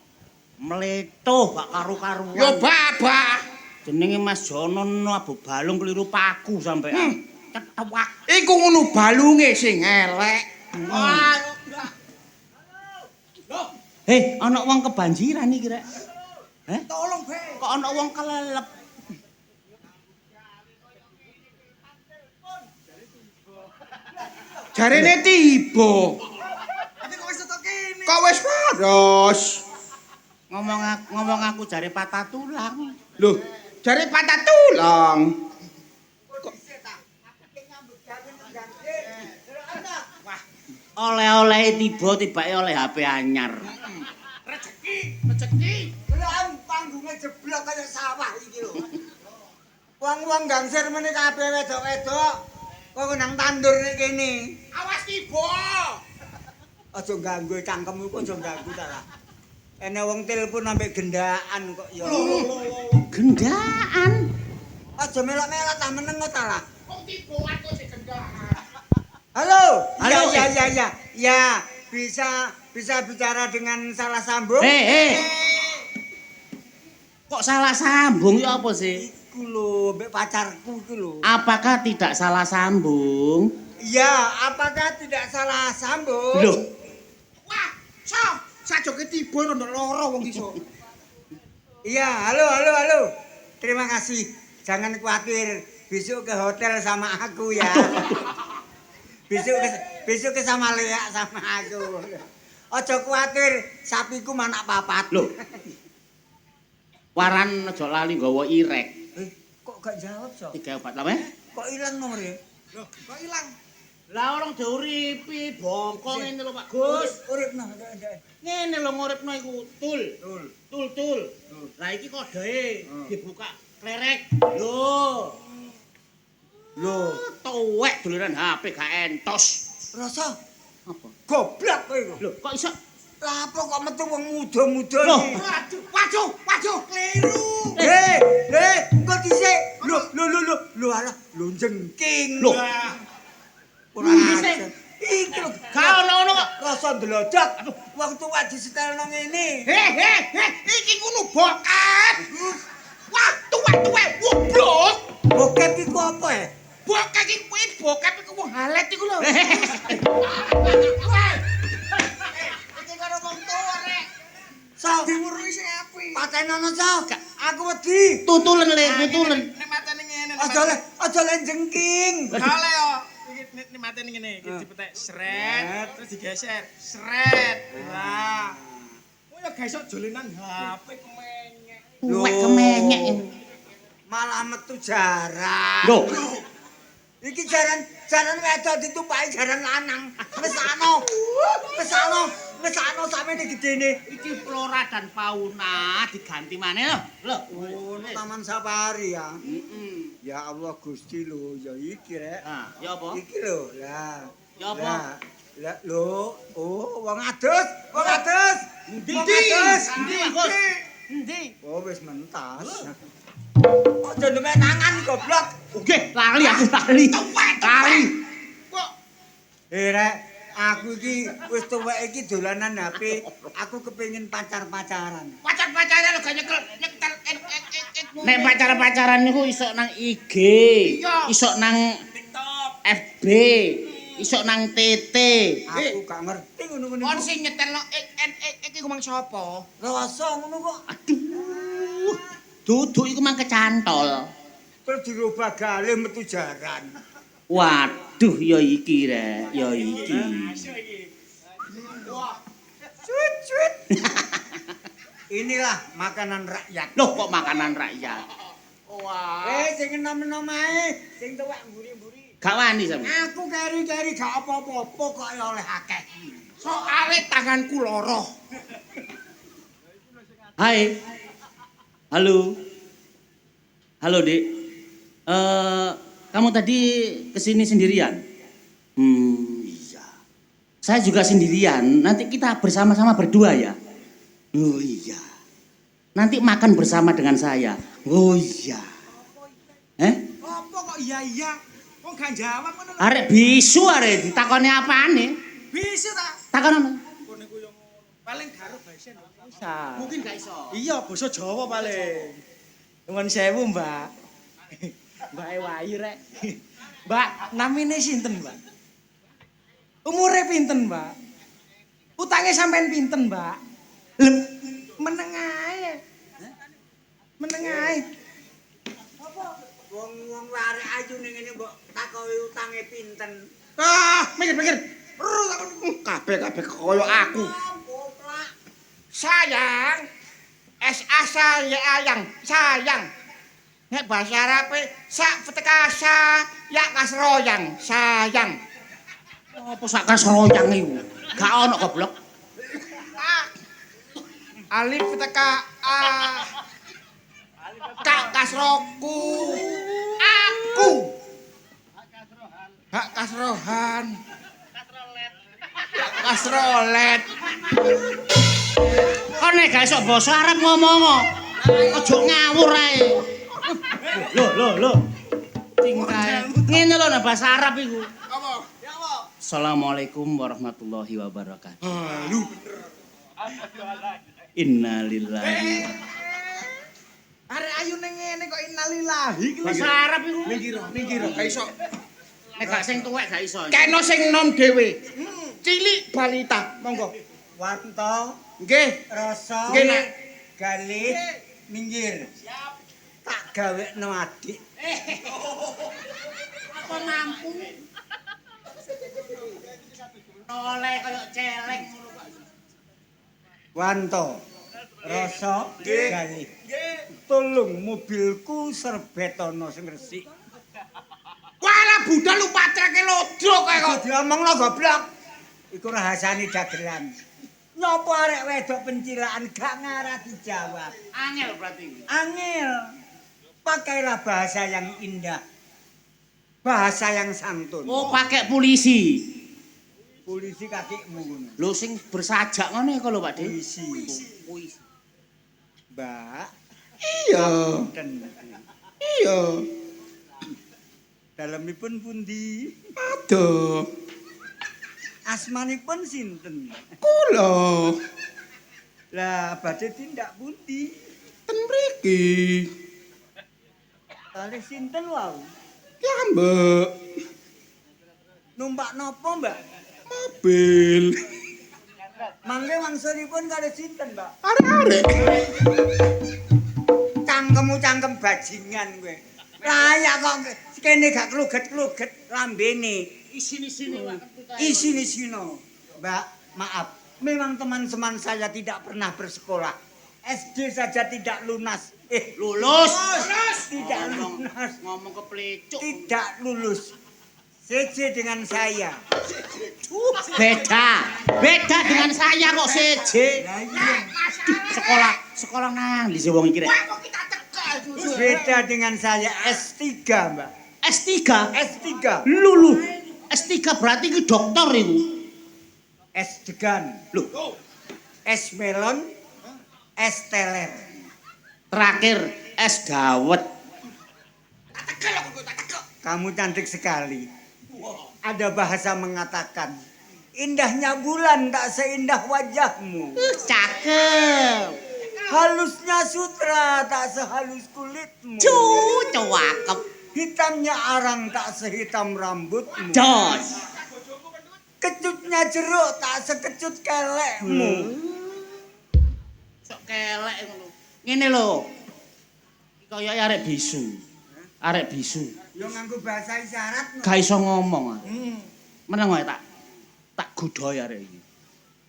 Meletuh gak karu-karuan. Ya babah. Jenenge Mas Jono abu balung keliru paku sampean. Ketewak. Iku ngono balunge sing elek. Wah, Hei, ana wong kebanjiran iki rek. Heh? Tolong, Be. Kok ana wong kelelep? jarene tiba. Tapi kok wis tetok kene. Kok wis waras. Ngomong aku jare patah tulang. Loh, jare patah tulang. Oleh-oleh tiba-tibake oleh HP anyar. Rezeki. Beneran panggunge jeblok kaya sawah iki lho. Wong-wong gangsir meneh kabeh wedok-wedok. Kok nang tandur nek kene. Awas tiba. Aja ganggu cangkemmu kok aja ganggu ta lah. Ene wong telepon ambek gendaan kok ya. Gendaan. Aja melok-melok ta meneng kok ta lah. Kok tiba aku sing gendaan. Halo. Halo, Ya. Ya, bisa bicara dengan salah sambung? Hei. Kok salah sambung ya apa sih? Iku lho, mbek pacarku iku lho. Apakah tidak salah sambung? Iya, apakah tidak salah sambung? Loh, Wah, so, sajoke tiba rondo loro wong iso. Iya, halo. Terima kasih. Jangan khawatir. Besok ke hotel sama aku ya. Besok ke sama Lea sama aku. Ojo khawatir, sapiku manak papat. loh. Waran aja lali nggawa irek. Kok gak jawab, so? 3 4 lama. Kok hilang nomornya? Loh, kok ilang? Lah orang diuripi bongko ngene lho Pak Gus. Urip nah, ada. Ngene lho nguripno iku tul. Tul. Lah iki kodhe dibuka klerek. Lho. Loh, Tuwek doleran HP gak entos. rasa Apa? goblok kowe iku. Lho, kok iso? Lah apa kok metu wong muda-muda Loh. iki? Waduh, keliru. Kok dhisik? Lho, alah, lho jengking. Loh. Ora Dhisik. aja. Iki lho, Gak ono kok. rasa ndelodok. Wong tuwa disetelno ngene. Iki ngono bokep. Wah, tuwek-tuwek woblok. Bokep iku apa ya? Bokep iki kuwi bokep iku wong halet iku lho. Iki karo wong tuwa rek. Sok Diwurui sing apik. patenono sok. Aku wedi. Tutulen le, tutulen. Nek matene ngene. Aja le jengking. Kale yo. Iki nek matene ngene, iki dipetek sret, terus digeser, sret. Lah. Kok ya gak iso dolenan HP kemenyek. Tuwek kemenyek. Malah metu jaran. Loh. Iki jaran wedok ditumpaki jaran lanang. Wis ana samene gedene. Iki flora dan fauna diganti maneh lho. Lho. Oh, Taman Safari ya. Heeh. Ya Allah Gusti lho, ya iki rek. Nah, ya apa? Iki lho, lah. Ya apa? Lah lho, oh wong adus. Endi? Wong adus. Endi, Pak Gus? Endi? Oh wis mentas. Aja ndemek tangan goblok. Oke, lali aku lali. Lali. Kok Rek, aku iki wis tuwek iki dolanan HP. Aku kepengin pacar-pacaran. pacar-pacaran lo gak nyekel Nek pacaran-pacaran niku iso nang IG, Iya. iso nang TikTok. FB, iso nang TT. Aku gak ngerti ngono-ngono. Kon sing nyetelno iki ku mang sapa? Rasa ngono kok. Aduh. Duduk iku mang kecantol. Terus dirubah galih metu jaran. Waduh, ya iki rek, ya iki. Cuit. Inilah makanan rakyat. Loh kok makanan rakyat? Sing enom-enom ae, sing tuwek mburi-mburi. Gak wani sampe. Aku keri-keri gak apa-apa, pokoke oleh akeh. Soale tanganku loro. Hai. Halo. Halo, Dik. Kamu tadi kesini sendirian? Iya. Saya juga sendirian. Nanti kita bersama-sama berdua ya? Oh iya. Nanti makan bersama dengan saya. Oh iya. Apa kok iya? Wong gak jawab ngono lho. Arek bisu arek ditakoni apane? Bisa ta? Takon apa? Kone ku yo ngono. Paling karo bahasa Indonesia. Mungkin gak iso. Iya, basa Jawa paling. Nuwun sewu, Mbak. Mbak Ewayu rek. Mbak, namine sinten, Mbak? Umure pinten, Mbak? Utange sampean pinten, Mbak? Lep, meneng ae. Meneng ae. Wong arek ayu ning ngene mbok takoki utange pinten. Mikir. Kabeh kaya aku. Sayang. S-A-S-A ayang, sayang. Nek bahasa Arabe sak petekasa ya kasroyang, sayang. Apa sak kasroyang iku? Gak ono goblok. Alif teka a kak kasroku aku hak kasrohan kasrolet Kon nek gak iso basa Arab ngomong. Aja ngawur ae. Loh. Tingkae. Ngene lho nek bahasa Arab iku. apa Assalamualaikum warahmatullahi wabarakatuh. lu Innalillahi. arek ayu ning ngene kok innalillahi iki Bahasa Arab iku. mikir gak iso Nek gak sing tuwek gak iso. kena sing nom dhewe cilik balita monggo Wanto, nggih rasa, nggih Nak. galih, minggir. Siap. Tak gawekno adik. Apa mampu? Oleh kaya celeng ngono kok. Wanto, rasa, galih. Tolong mobilku serbetono sing resik. Walah budal lu patrake lodro kae kok. Kok diomongno goblok. Iku rahasane dagelan. Napa arek wedok pencilaan gak ngarah dijawab? Angel berarti. Angel. Pakailah bahasa yang indah. Bahasa yang santun. Oh, pakai polisi. Polisi kakekmu ngono. Lho sing bersajak ngene kok lho, Pak De. Puisi. Mbak, Iya. ten. Iya. Dalemipun pundi? Aduh. Asmanipun sinten? Kula Lah badhe tindak pundi? ten mriki. Kalih sinten wau? Ya, Mbak. Numpak napa, Mbak? Mobil. Mangke wangsulipun kalih sinten, Mbak? Arek-arek. Cangkemmu cangkem bajingan kowe. Layak kok kene gak kluget-kluget lambene. Isini-sini, Pak. Isini-sino. Mbak, maaf. Memang teman-teman saya tidak pernah bersekolah. SD saja tidak lunas. Lulus. Tidak lunas. Ngomong ke plecuk. Tidak lulus. CC dengan saya. Beda dengan saya kok seje. Lah iya. Sekolah nang di wong iki rek. Beda dengan saya S3, Mbak. S3. S3. Lulu. S3 berarti ki dokter iku. Es degan. Loh, Es melon. Es teler. terakhir es dawet. Kamu cantik sekali. Ada bahasa mengatakan, indahnya bulan tak seindah wajahmu. Cakep. Halusnya sutra tak sehalus kulitmu. Cakep. Hitamnya arang tak sehitam rambutmu. Jos. Kecutnya jeruk tak sekecut kelekmu. Sok kelek ngono. Ngene lho. Iki kaya arek bisu. arek bisu. Yo nganggo bahasa isyarat. Gak iso ngomong. Meneng wae tak godhoy arek iki.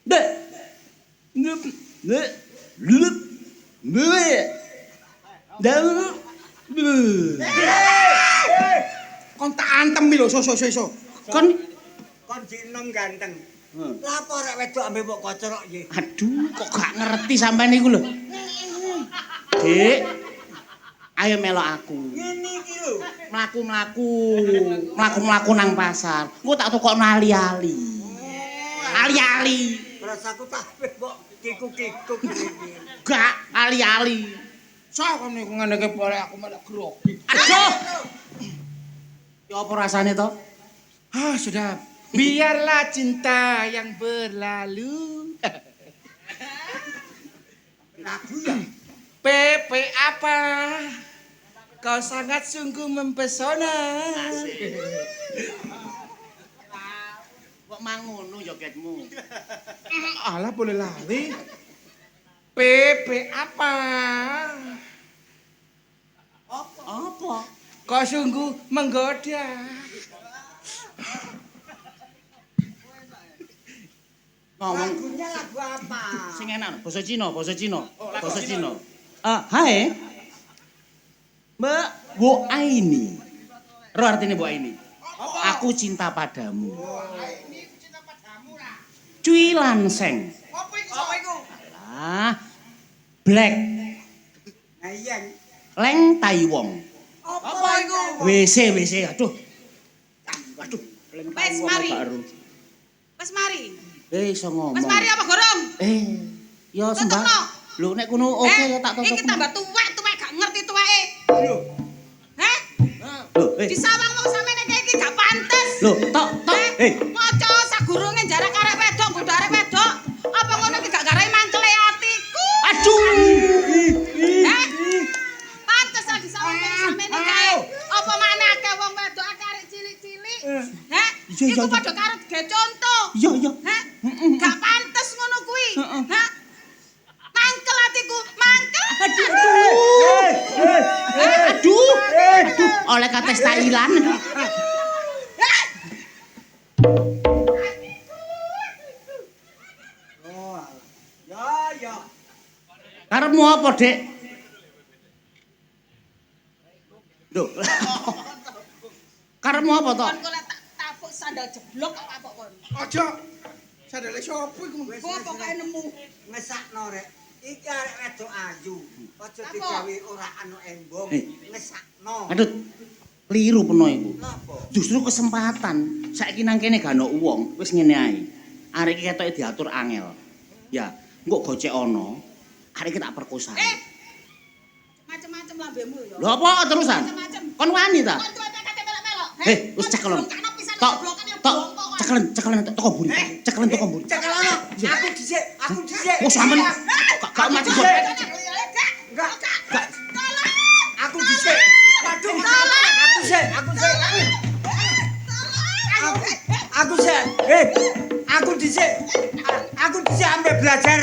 Ndek. Ndek. Ndek. Ndek. Ndek. Kon tak antem lho, so. Kon Jineng ganteng. Lapo rek wedok ambek mbok kocorok nggih. aduh kok gak ngerti sampean niku lho. Dik. Ayo melok aku. Ngene iki lho. Mlaku-mlaku nang pasar. Engko tak tukokno ali-ali. Ali-ali. Rasaku tak mbok kikuk-kikuk iki. Gak ali-ali. Sok kon niku ngene iki boleh aku malah grogi. Aduh. Ya apa rasane to? Ah, sudah. Biarlah cinta yang berlalu. Lagu ya? PP apa? Kau sangat sungguh mempesona. Kok mangono jogetmu? Alah boleh lali. PP apa? Apa? Kau sungguh menggoda. Ngomong Lagunya lagu apa? sing enak basa Cina. Basa Cina. Hai. Mbak Bu Aini. Ro artine Bu Aini. Aku cinta padamu. Ini cinta padamu lah. Cui Lanseng. Apa iku? Lah. Black. Nah iya. Leng Taiwong. Apa iku? WC. Aduh. Leng Wes, Taiwong mari. baru. Wes mari. Iso ngomong. Wes mari apa gorong? Ya Tutukno. sembah. Lho nek kono oke ya tak tutup. Iki tambah tuwek gak ngerti tuweke. Lho. Heh? Lho, Disawang wong sampeyan iki gak pantes. Lho, tok. Maca sagurunge jarak arek wedok nggodha arek wedok. Apa ngono iki gak garai mangkele atiku? Aduh. Heh? Pantes lah disawang wong sampeyan iki. Apa makne akeh wong wedok akeh arek cilik-cilik? Heh? Iya, Iku iya. padha karo ge contoh. Iya. Heh? Gak pantes ngono kuwi. Heh? Mangkel atiku, mangkel. Aduh. Oleh kates Thailand. Ya. Karepmu apa, Dek? Lho. Karepmu apa to? Kon golek tak tapuk sandal jeblok apa kon. Aja. Sadele sapa iku? Kok pokoke nemu. Ngesakno rek. Iki arek wedok ayu. Aja Apa? digawe ora anu embong. Eh. Ngesakno. Aduh. Kliru peno iku. Napa? Justru kesempatan. Saiki nang kene gak ono wong, wis ngene ae. Arek iki ketoke diatur angel. Ya, engko gocek ono. Arek iki tak perkosa. Macem-macem lambemu ya. Lho apa terusan? Macem-macem. Kon wani ta? Kon tuwek kate melok-melok. Wis cekelon. Tok, cekelen toko mburi. Cekelen toko mburi. Cekelono. Aku dhisik. Oh, sampean gak mati kok. Enggak. Tolong. Aku dhisik. Waduh. Aku sih. Aku dhisik. Aku dhisik ampe belajar.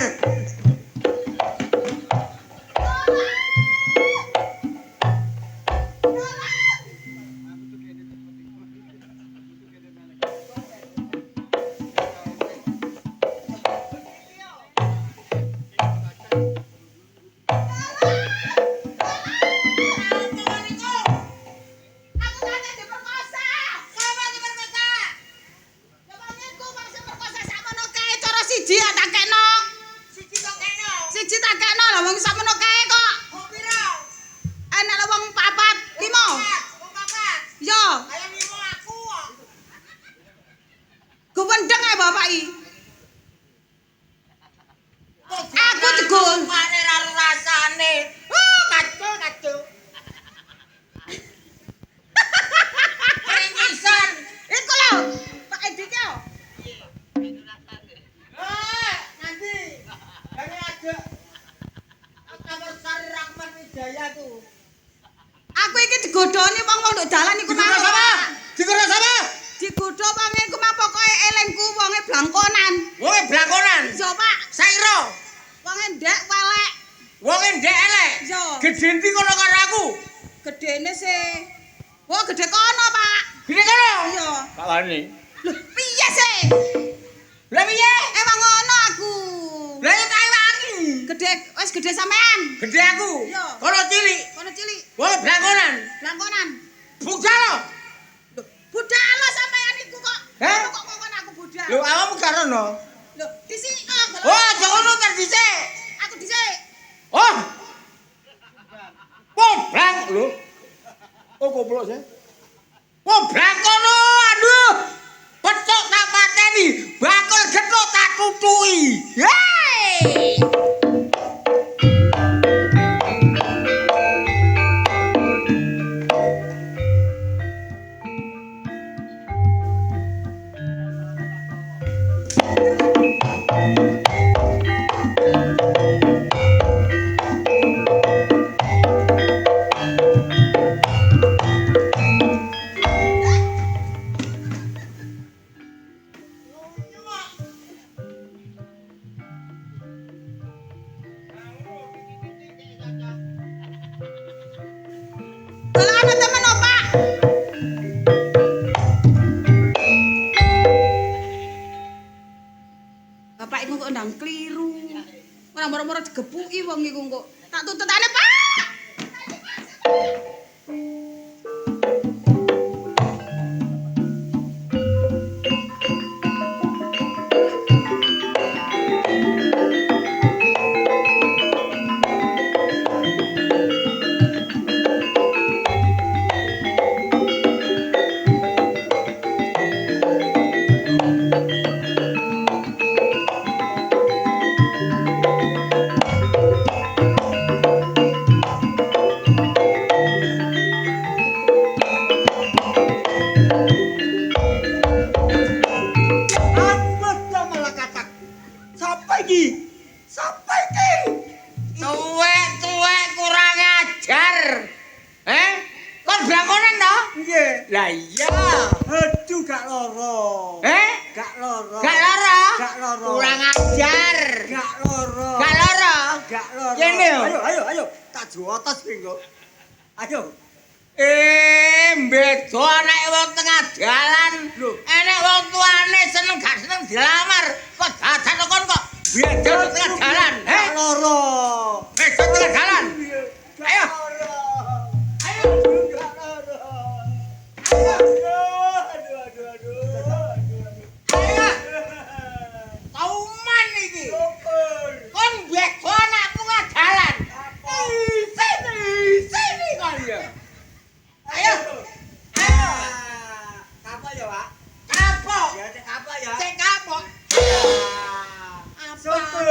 Aku kate diperkosa. Sama diperkosa. Jamanku mangsa perkosa sakmono kae cara siji ya tak kekno. Siji tak kekno lha wong sakmono kae kok. Wong pira? Enak lho wong 4, 5. Wong 4. Yo. Ayo 5 aku kok. Gowendeng ae bapak iki. Aku jegul. Mane ra rasane. Kacau. Ringisan. Iku lho, Pak Edi ki lho. Nanti. Kami ada. Kamar Sari Rahman Wijaya tuh. Aku iki digodhoni wong-wong nduk dalan iku mau. Digono sama? Digodho wong iku mah pokoke elingku wonge blangkonan. Wong blakonan. Yo, Pak. Sairo. Wonge ndek welek. Wong ndek elek. Yo. Gedenti kono karo aku. Gedene sih Oh, gede kono, Pak. Gede kono. Iya. Gak wani. Lho, piye sih? Lah piye? Emang ngono aku. Lah yo tak wangi. Wis gede sampean. Gede aku. Iya. Kono cilik. Kono cilik. Kono blangkonan. Langkonan. Budal. Lho, budal lo sampean iku kok. Heh? Kok ngomong aku budal. Lho awakmu gak rono. Lho, dhisik Oh, aja ngono kan dhisik. Aku dhisik. Oh. Poblang lho. Oh goblok sih. Poblang kono, aduh. Petok tak pateni, bakul gethuk tak tutuki. Hei! Kalau ana temen o, Pak. Bapak iku kok ndang kliru. Ora moro-moro digepuki wong iku kok. Tak tututane, Pak. Tuwek-tuwek kurang ajar. Kon blangkonan to? Nggih. Lah iya. Aduh gak loro. Gak loro. Gak loro? Gak loro. Kurang ajar. Gak loro. Gak loro? Gak loro. Kene yo. Ayo. Tak jotos minggu. Ayo. Beda nek wong tengah dalan. Enek wong tuane seneng gak seneng dilamar. Kok dadan kon kok beda tengah dalan. Gak loro. Beda tengah dalan. Ayo. Ayo. Gak loro. Ayo. Kauman iki. Kon beda nek tengah dalan. Sini kon ya. Ayo. Kapok ya, Pak? Kapok. Ya, cek kapok ya. Cek kapok. Syukur.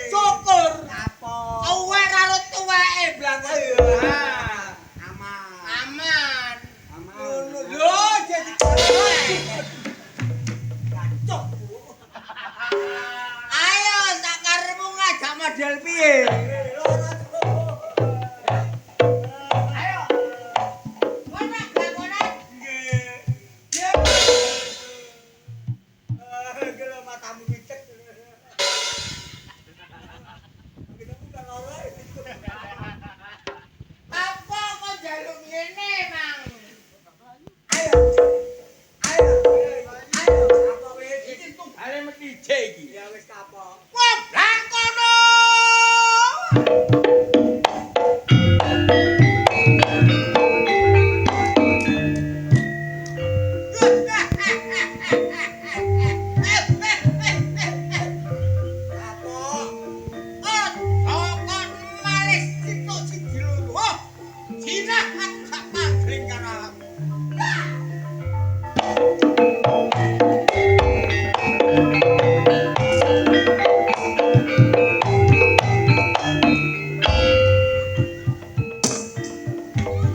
Syukur. Kapok. Tuwek karo tuweke blangkon. Aman. Aman. Aman. Lho, jadi Cok. ayo tak karepmu ngajak model piye? Ayo. Kowe nek blangkonan Gelo matamu picek. apa kok jaluk ngene, Mang? Ayo. Apa wis? Iki tunggale mesti iki. Ya wis kapok. Wah, blangkono.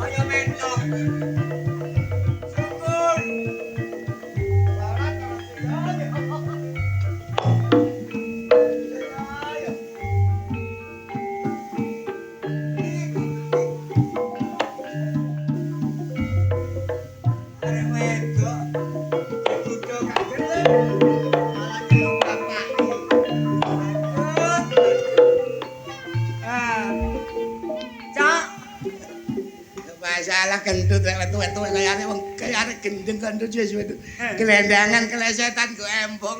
Ayo mentok. Syukur. Barat kalau ayo. Arek wedok. Duduk kaget. Malah kilo bapake. Cak. Masalah gendut lek tuwek-tuwek kayane gendeng gendut wis gelendangan kelesetan go embong.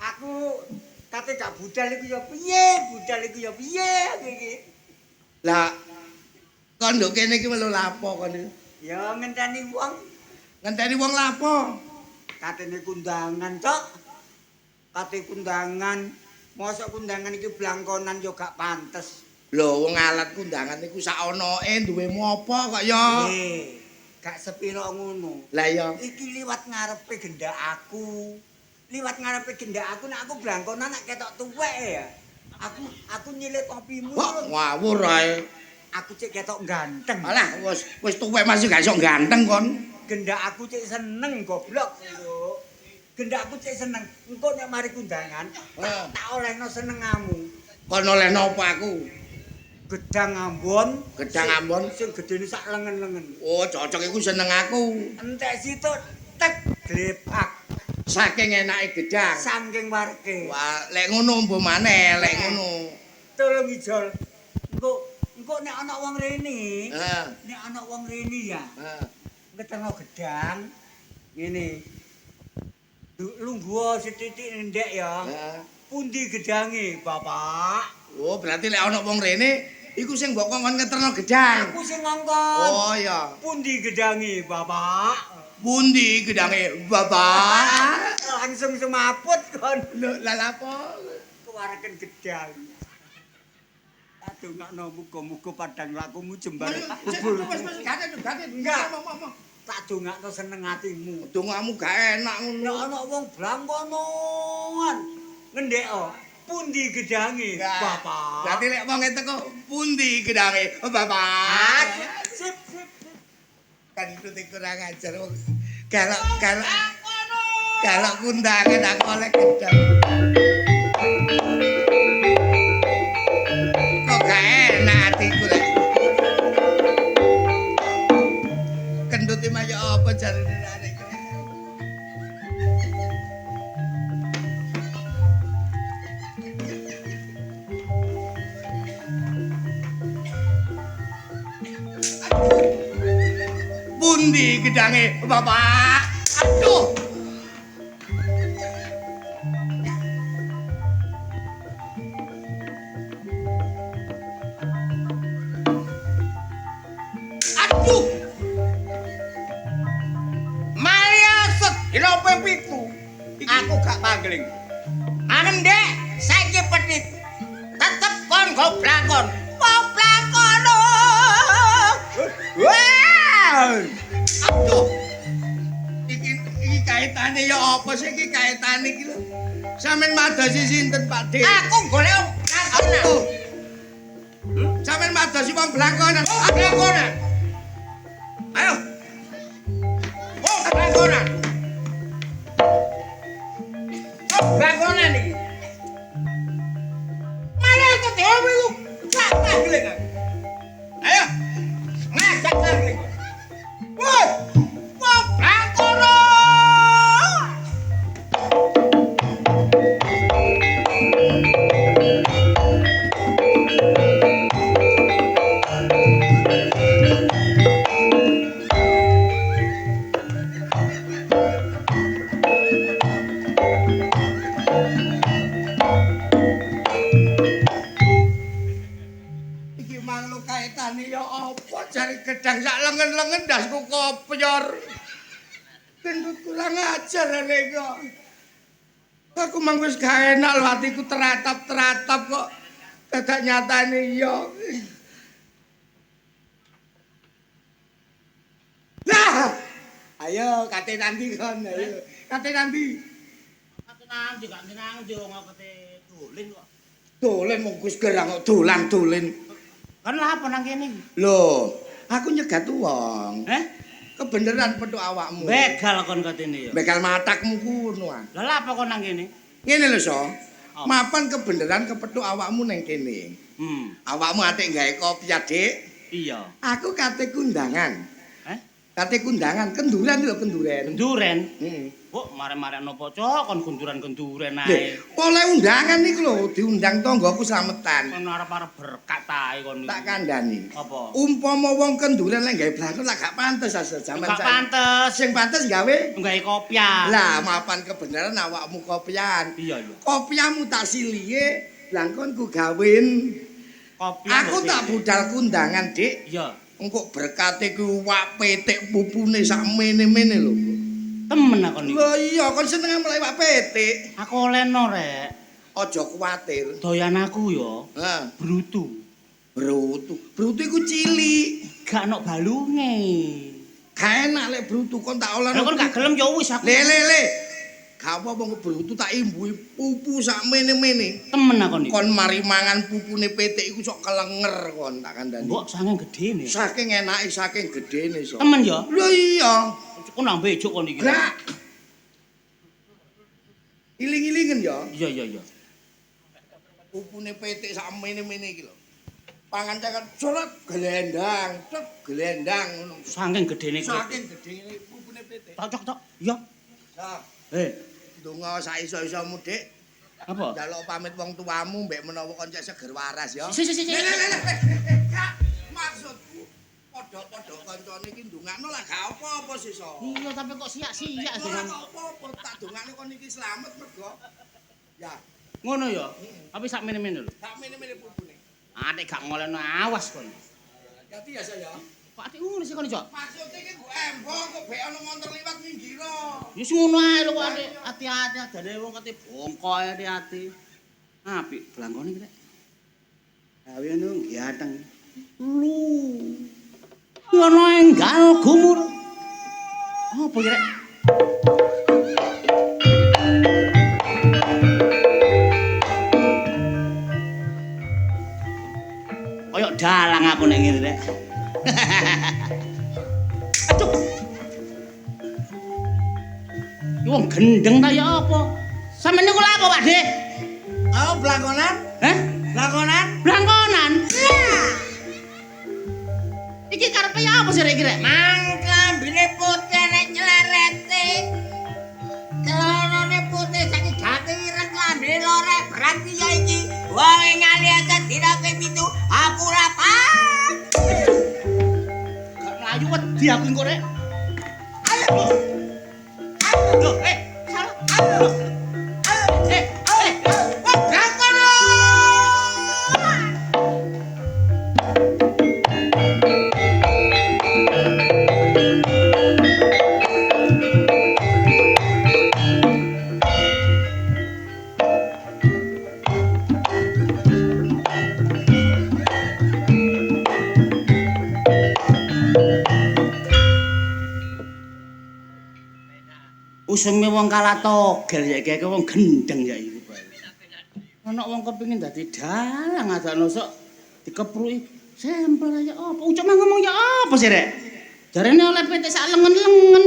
Aku kate gak budal iku ya piye? Budal iku ya piye aku iki? Lah kon nduk kene iki melu lapo kon iki? Ya ngenteni wong, Ngenteni wong lapo? katene kundangan, Cok. Kate kundangan, mosok kundangan iki blangkonan yo gak pantes. Lho wong alat kundangan iku sak onoke duwemu apa kok ya? Gak sepiro ngono. Lah ya Iki liwat ngarepe gendak aku. Liwat ngarepe gendak aku nek aku blangkonan nek ketok tuwek ya. Aku nyilik kopimu. kok ngawur ae. Aku cek ketok ganteng. Alah wis tuwek masih gak iso ganteng kon. Gendak aku cek seneng goblok lho. Gendak aku cek seneng. Engko nek mari kundangan, tak olehno senengamu. Kon olehno apa aku? Gedang Ambon, Gedang Ambon sing gedene sak lengen-lengen. oh cocok iku seneng aku. Entek situ tek glepak Saking enake gedang. saking warke. Wah, lek ngono mbok maneh, lek ngono. Tolong ijol. Engko nek ana wong rene, Heeh. nek ana wong rene ya, Heeh. ketemu gedang ngene. Lungguh sithik ndek ya. Heeh. Pundi gedange, Bapak? Oh, berarti lek ana wong rene iku sing mbok kongkon ngeterno gedang. Aku sing ngongkon. Oh ya. Pundi gedange, Bapak? Pundi gedange, Bapak? Langsung semaput kon. Lho, lah apa? Kewareken gedang. Aduh ngakno muga-muga padang lakumu jembar. Enggak. Tak dongakno seneng atimu. Dongamu gak enak Nek ngono. ana wong blangkonan ngendhek pundi gedange, Bapak? Berarti lek wong teko pundi gedange, Bapak? Sip. Kan itu kurang ajar wong. Kalau kundangan aku oleh gedang. Kok gak enak atiku lek. Kendut mah ya apa jarine arek. Pundi gedange, Bapak? Aduh. Aduh. Maliaset dina ping 7. Aku gak pangling. Anem Dek, saiki petit. Tetep kon go blangkon. Blangkon. Wah! Aduh. Iki kaitane ya apa sih iki kaitane iki lho. Sampeyan madosi sinten, Pak Dik? Aku golek blangkonan. Aduh. Sampeyan madosi wong blangkonan. Blangkonan. Ayo. Oh, blangkonan. Oh, blangkonan iki. Malah aku dhewe iku gak pangling. Ayo. Ngajak pangling. Woi! Wong blangkonan. Iki mangluk kaitane ya apa jare gedang sak lengen-lengen dasku kopyor. Gendut kurang ajar arek kok. Aku mang wis gak enak lho atiku teratap-teratap kok. Dadak nyatane ya. Lah, ayo kate nanti kon ayo. Kate nanti. Kate nanti gak nanti wong kate dolen kok. Dolen mung wis gerang kok dolan-dolen. Kan lha apa nang kene? Lho, aku nyegat wong. Kebeneran petuk awakmu. Begal kon katene ya. Begal matakmu kuno ah. Lah lha apa kon nang kene? Ngene lho, So. Mapan kebeneran kepethuk awakmu ning kene. Awakmu atik gawe kopi ya, Dik. Iya. Aku kate kundangan. Kate kundangan, kenduren lho kenduren. Kenduren. Heeh. Kok mare-mare nopo cok kon kunduran-kunduren Lho, ae. oleh undangan niku lho, diundang tanggaku slametan. Kon arep-arep berkat ae kon. Tak kandhani. Apa? Umpama wong kenduren lek gawe blangkon lah gak pantes asal jaman Gak pantes. Sing pantes gawe Nggawe kopiah. lah mapan kebenaran awakmu kopian. Iya iya. Kopiahmu tak silihe, blangkonku gawin. Kopiah. Aku tak budal kundangan, Dik. Iya. Engko berkate ku wak petik pupune sak mene-mene lho. Temen aku niku. Lho iya, kon seneng mulai wak petik. Aku olehno rek. Aja kuwatir. Doyan aku yo Ha, brutu. brutu. Brutu iku cilik. Gak ono balunge. Gak enak lek brutu kon tak oleh. Lah kon gak gelem yo wis aku. Le. Gak apa-apa brutu tak imbui pupu sak mene-mene. Temen aku niku. Kon mari mangan pupune petik iku sok kelenger kon tak kandhani. Mbok saking gedene. Saking enake saking gedene sok. Temen yo. Lho iya. Kon nang bejuk kon iki. Gak. Iling-ilingen ya. Iya iya iya. Pupune petik sak mene-mene iki lho. Pangan cakan sorot gelendang, cek gelendang ngono. Saking gedene kuwi. Saking gedene pupune petik. Cocok. Iya. Nah, donga sak iso-isomu, Dik. Apa? Njaluk pamit wong tuamu mbek menawa kon cek seger waras ya. Si. Gak, maksudku padha-padha kancane iki ndongakno lah gak apa-apa sih so. Iya tapi kok siak-siak Ora dengan apa-apa, tak dongakno kon iki slamet mergo. Ya, ngono ya. Tapi sak mene-mene lho. gak mene-mene pupune. Atik gak ngolehno awas kon. Hati ya saya. Kok atik ngono sih kon iso? Maksudnya iki gue embong kok bek ana motor liwat minggiro. Ya sing ngono ae lho kok atik. Hati-hati adane wong kate bongkok ae hati-hati. Apik blangkone iki rek. Gawe ngono giateng. Lu. Ngono enggal gumur. Apa iki rek? Koyok dalang aku nek ngene rek. Aduh. Iki wong gendeng ta ya apa? Sampeyan niku lha apa, Pak De? Oh, blangkonan? Hah? Blangkonan? Blangkonan. Iki karepe ya apa sih rek iki rek? Mangklambine putih nek celerete. Celanane putih saiki gati ireng klambine lorek berarti ya iki wong ngali aja dirake pitu aku ora paham. Gak mlayu wedi aku engko rek. Ayo. Loh, salah. Ayo. Wah, gangkon lho. Usume wong kalah togel ya iki wong gendeng ya iki bae. Ana wong kepengin dadi dalang adakno sok dikepruki sampel ya apa ucap mah ngomong ya apa sih rek? Jarene oleh PT sak lengen-lengen.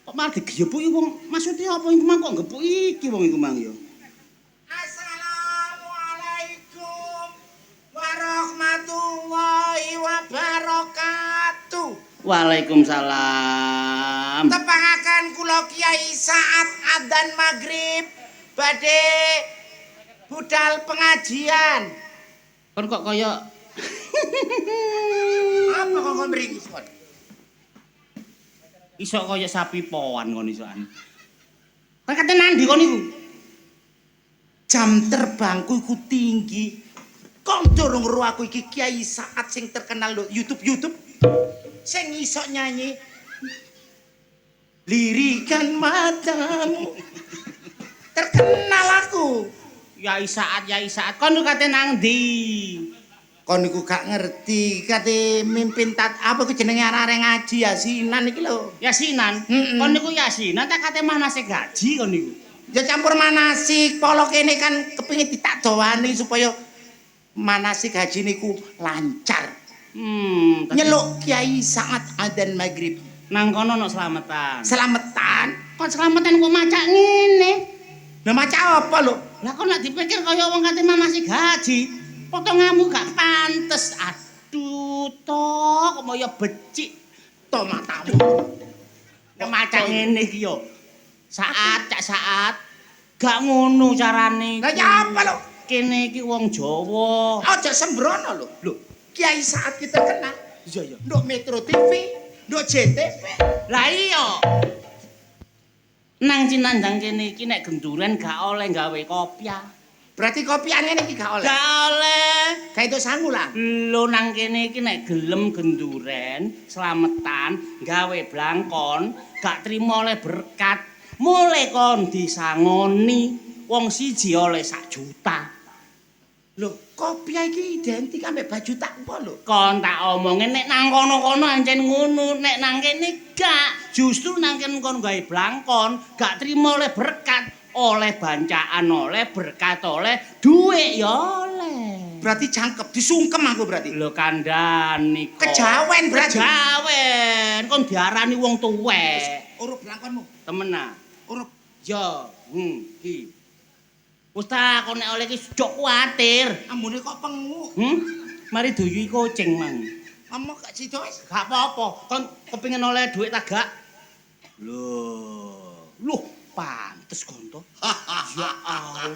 Kok malah digeyepuki wong maksudnya apa iku mang kok ngepuk iki wong iku mang ya. Assalamualaikum warahmatullahi wabarakatuh. Waalaikumsalam. Tepangaken kula Kiai saat adzan maghrib badhe budal pengajian. Kon kok kaya Apa kok kon mringis kon? iso kaya sapi poan kon isokan. Kon kate nandi kon iku? Jam terbangku iku tinggi. Kok durung ro aku iki Kiai saat sing terkenal lho YouTube. Sing iso nyanyi lirikan matamu. Terkenal aku. Yai saat kon kate nang ndi? Kon niku gak ngerti kate mimpin apa ku jenenge arek ngaji yasinan iki lho. Yasinan. Mm-mm. Kon niku yasinan tak kate manase gaji kon niku. Ya campur manasik, polo kene kan kepengin ditakdowani supaya manasik haji niku lancar. Nyeluk Kiai saat adzan maghrib. Nang kono ono slametan. Selametan. Kon slametan kok macak ngene. Lah maca apa lho? Lah kok nek dipikir kaya wong kate manase gaji, potonganmu gak pantes. Aduh, tok kok moyo becik. buta matamu. Macam ngene iki yo. Saat gak ngono carane. Lah ya apa lho? Kene iki wong Jawa. Aja sembrono lho. Lho, Kiai Saat kita kenal. Iya ya. Nduk Metro TV, nduk JTV. Lah iya. Nang Cinandang kene iki nek genduren gak oleh gawe kopiah. Berarti kopian ngene iki gak oleh. Gak oleh. Kayak itu sangu lah. Lho nang kene iki nek gelem genduren, slametan, gawe blangkon, gak trimo oleh berkat. Mulai kon disangoni wong siji oleh 1 juta. Lho, kopiah iki identik ambek baju tak apa lho? Kon tak omongin nek nang kono-kono ancen ngono, nek nang kene gak. Justru nang kene kon gawe blangkon, gak trimo oleh berkat, oleh bancaan, oleh berkat, oleh dhuwit ya oleh. Berarti jangkep, disungkem aku berarti. Lho kandhani kok. Kejawen berarti. Kejawen, kon diarani wong tuwek. Urup blangkonmu. Temenan. Urup. Ya, iki. Wis ta kon nek oleh iki jok kuwatir. Ambune kok pengu. Mari duyui kucing mang. Kamu gak sido wis. Gak apa-apa. Kon kepengin oleh dhuwit ta gak? Loh, pantes konto. Ya Allah.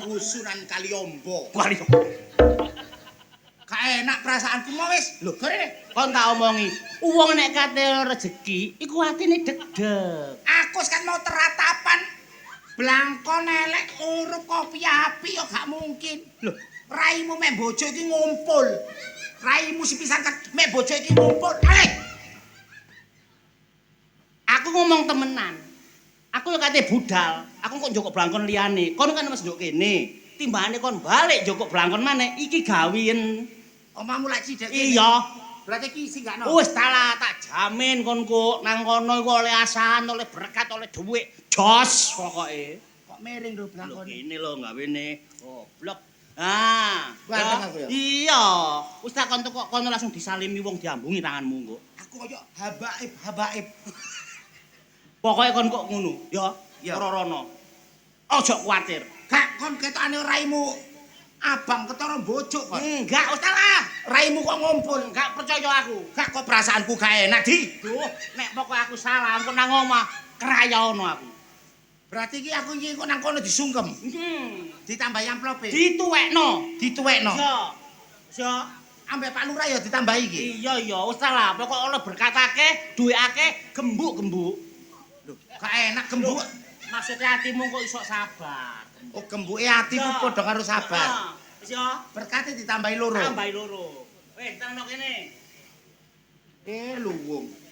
Usunan kali ombo. Wali. Gak enak perasaanku mau wis. Lho, kene. Kon tak omongi, wong nek kate rezeki iku atine deg-deg. Aku kan mau teratapan. Blangkon elek urup kopi api yo gak mungkin. Lho, raimu mek bojo iki ngumpul. Raimu sepisan mek bojo iki ngumpul. Alek. Aku ngomong temenan. Aku yo kate budal. Aku kok njokok blangkon liyane. Kon kan wis nduk kene. Timbangane kon balik njokok blangkon maneh iki gawien. Omamu lak cidek. Iya. Berarti iki sing gak ono. Wis tak jamin kon kok nang kono iku oleh asan, oleh berkat, oleh dhuwit. Jos pokoke. Kok miring lho blangkon. Ini lho gawene. Goblok. Ah, Ganteng aku ya? Iya. Wis tak kon kok kono langsung disalimi wong diambungi tanganmu kok. Aku koyo habaib. Pokoke kon kok ngono, ya. Ya. Ora rono. Aja kuwatir. Gak kon ketokane raimu abang ketara bojo kon. Enggak, wis lah. Raimu kok ngumpul. Enggak percaya aku. Gak kok perasaanku gak enak, Di. Duh, nek pokoke aku salah, engko nang omah krayono aku. Berarti iki aku iki kok nang kono disungkem. Ditambahi amplope. Dituwekno. Dituwekno. Ya. Ambek Pak Lurah ya ditambahi iki. Iya, wis lah. Pokoke oleh berkat akeh, duit akeh, gembuk-gembuk. Lho, gak enak gembuk. Maksudnya hatimu kok iso sabar. Oh, gembuke atiku padha karo sabar. Wis ya. Berkate ditambahi loro. Tambahi loro. Wis, tenan kene. Luwung.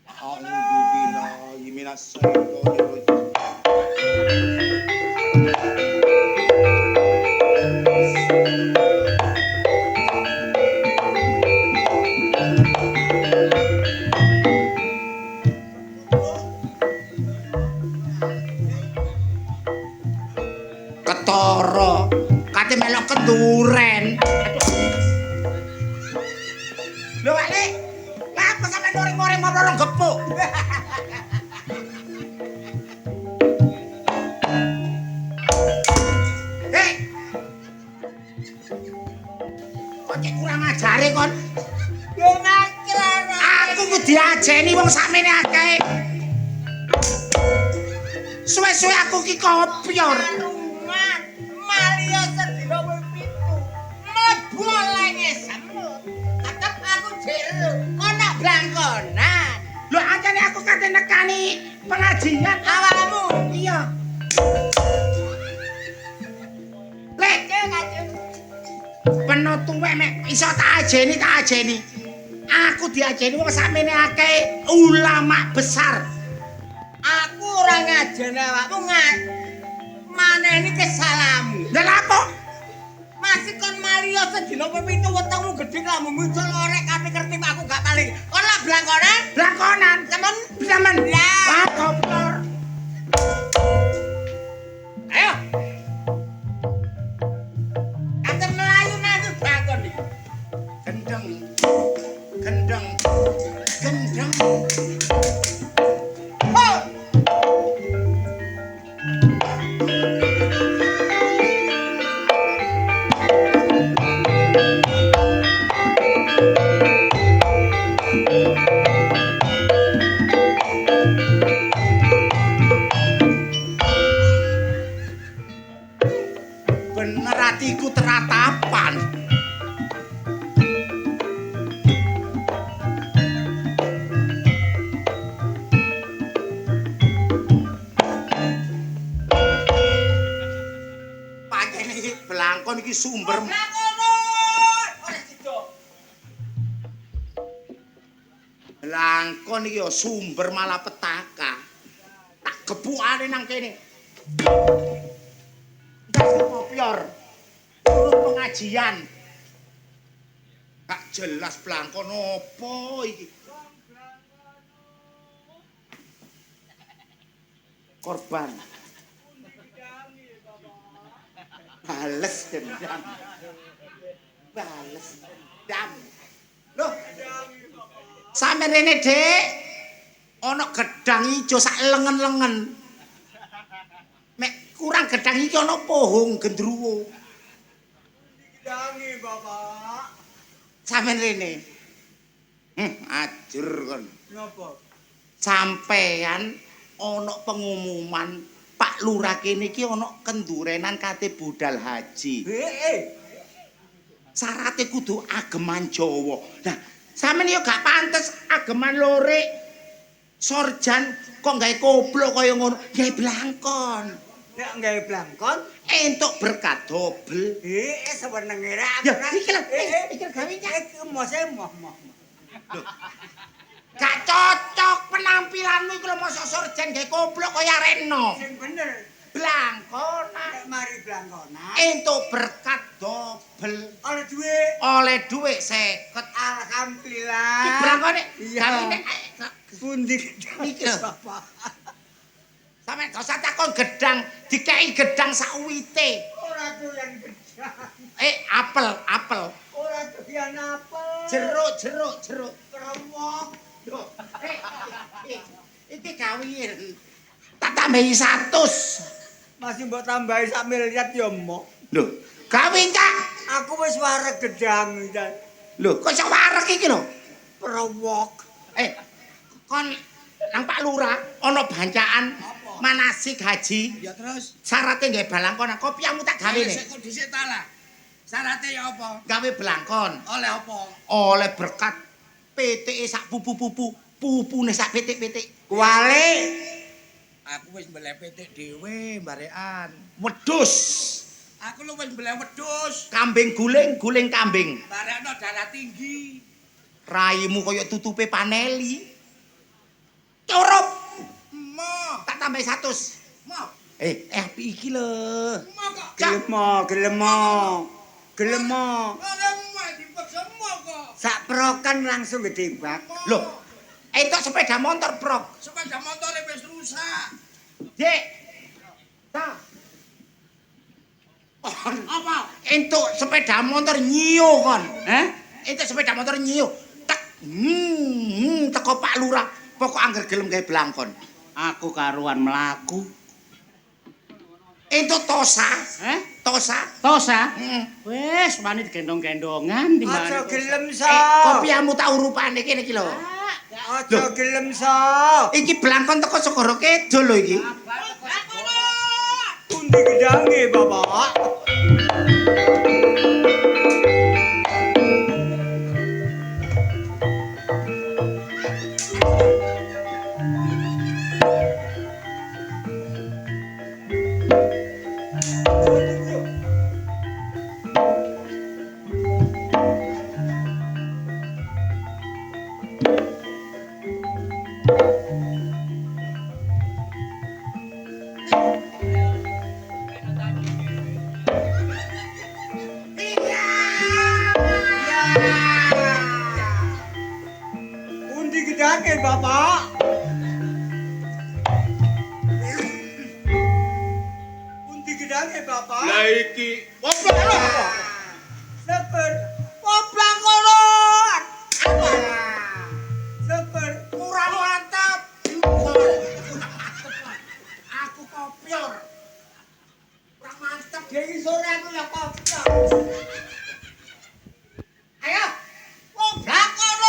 A'udzubillahi minasyaitonir rajim. Ketara, kate melok kenduren. Lho, Wali. Lah apa sampe ngoring-ngoring mau lorong gepuk? Hei. Kok cek kurang ajare kon? Yo ngajar. Aku ku diajeni wong sakmene akeh. Suwe-suwe aku ki kopior. Rumah Mario sedina ping 7. Mlebu lenge semut. Tetep aku jero ana blangkonan. Lho ancane aku kate nekani pengajian Awakmu Iya. Lek kacung. penuh tuwek mek iso tak ajeni. Aku diajeni wong sakmene akeh ulama besar. Aku ora ngajeni awakmu maneni kesalamu. Lah apa? Masih kon Mario sedina ping 7 wetengmu gedhe kamu muncul orek kabeh kertip aku gak paling. Kon lah blangkonan. Blangkonan. Temen Temen. Lah. Wah, goblok. ayo. Kate melayu nang blangkon iki. Gendeng. Oh. iki sumber Langkon iki ya sumber malapetaka. Tak gebukane nang kene. Ndas kopior. Turun pengajian. Gak jelas blangkon opo iki. Korban. Bales dendam. Bales dendam. Loh. Sampe rene, Dik. Ana gedang ijo sak lengen-lengen. Mek kurang gedang iki ana pohong gendruwo. Gedangi, Bapak. Sampe rene. Ajur kon. Napa? Sampean ana pengumuman Pak Lurah kene iki ana kendurenan kate budal haji. Sarate kudu ageman Jawa. Nah, sampeyan yo gak pantes ageman lore. Sorjan kok gawe koplo kaya ngono, gawe blangkon. Nek gawe blangkon, Entuk berkat dobel. sewenenge ra. Ya, iki lho, iki gawe Iki moh. Loh. Gak cocok penampilanmu iki lho mosok sorjan gawe koplo kaya Reno. Sing bener. Blangkonan. Nek mari blangkonan, Entuk berkat dobel. oleh duit. Oleh dhuwit 50. Alhamdulillah. Ki blangkone Iya. gawene Pundi iki lho. Bapak? Sampeyan gak usah takon gedang, dikei gedang sak uwite. Ora doyan gedang. Apel. Ora doyan apel. Jeruk. Kremok. Loh, iki gawir. Tak tambahi 100. Masih mbok tambahi sak miliar ya, Mok. Lho, gawe Cak. Aku wis wareg gedang, Cak. Lho, kok iso wareg iki lho? Prowok. Kon nang Pak Lurah ana bancaan manasik haji. Ya terus. Syaratnya gawe balangkon, kopiahmu tak gawe nih. Kok dhisik ta lah. Syaratnya ya apa? Gawe belangkon. Oleh apa? Oleh berkat PTE sak pupu-pupu, pupune sak pitik-pitik. Kuali. Aku wis mbeleh petik dhewe barekan. Wedhus, Aku lu wis mbeleh wedhus. kambing guling kambing. Barekno darah tinggi. Raimu kaya tutupe paneli. Curup, Mo. tak tambah 100. Mo. Api iki lho. Mo kok. Cak. Gelemo. Ora mo dipaksa mo kok. Sak prokan langsung gedebak. Loh, entuk sepeda motor, Brok. Sepeda motore wis rusak. Dik. Ta. Apa? Entuk sepeda motor nyio kon. Entuk sepeda motor nyio. Tak. Teko Pak Lurah. Pokok angger gelem gawe blangkon. Aku karuan melaku. Entuk Tosa. Tosa. Tosa? Wes, wani digendong-gendongan di Aja mana. gelem so. Kopiahmu tak urupane kene iki lho. Aja gelem so. Iki blangkon teko Segara Kidul lho iki. Pundi gedange, Bapak? Pundi gedange, Bapak? Pundi gedange, Bapak? Lah iki Seper. oblak kolon. Seper. Kurang mantap. Aku kopior. Kurang mantap. Jadi sore aku ya kopior. Ayo. Oblak kolon.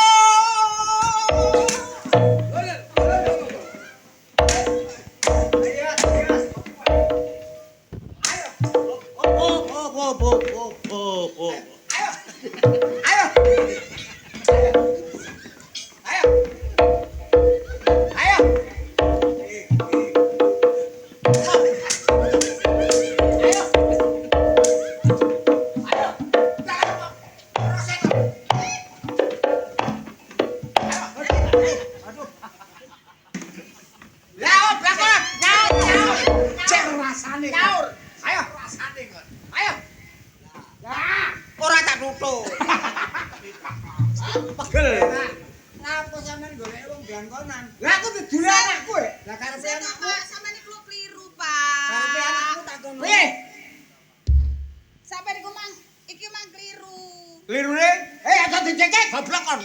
Lah, blakon. Nyaur. Cek rasane. Nyaur. Ayo. Rasane kok. Ayo. Lah, ora tak tutuk. Pegel. Ngapa sampean golek wong blangkonan? Lah aku didule anakku. Lah karepe Saya anakku. Pak, sampean iku keliru, Pak. Karepe anakku tak kono. Piye? Sampean iku mang iki mang keliru. Lirune? Aja dicekek goblok kon.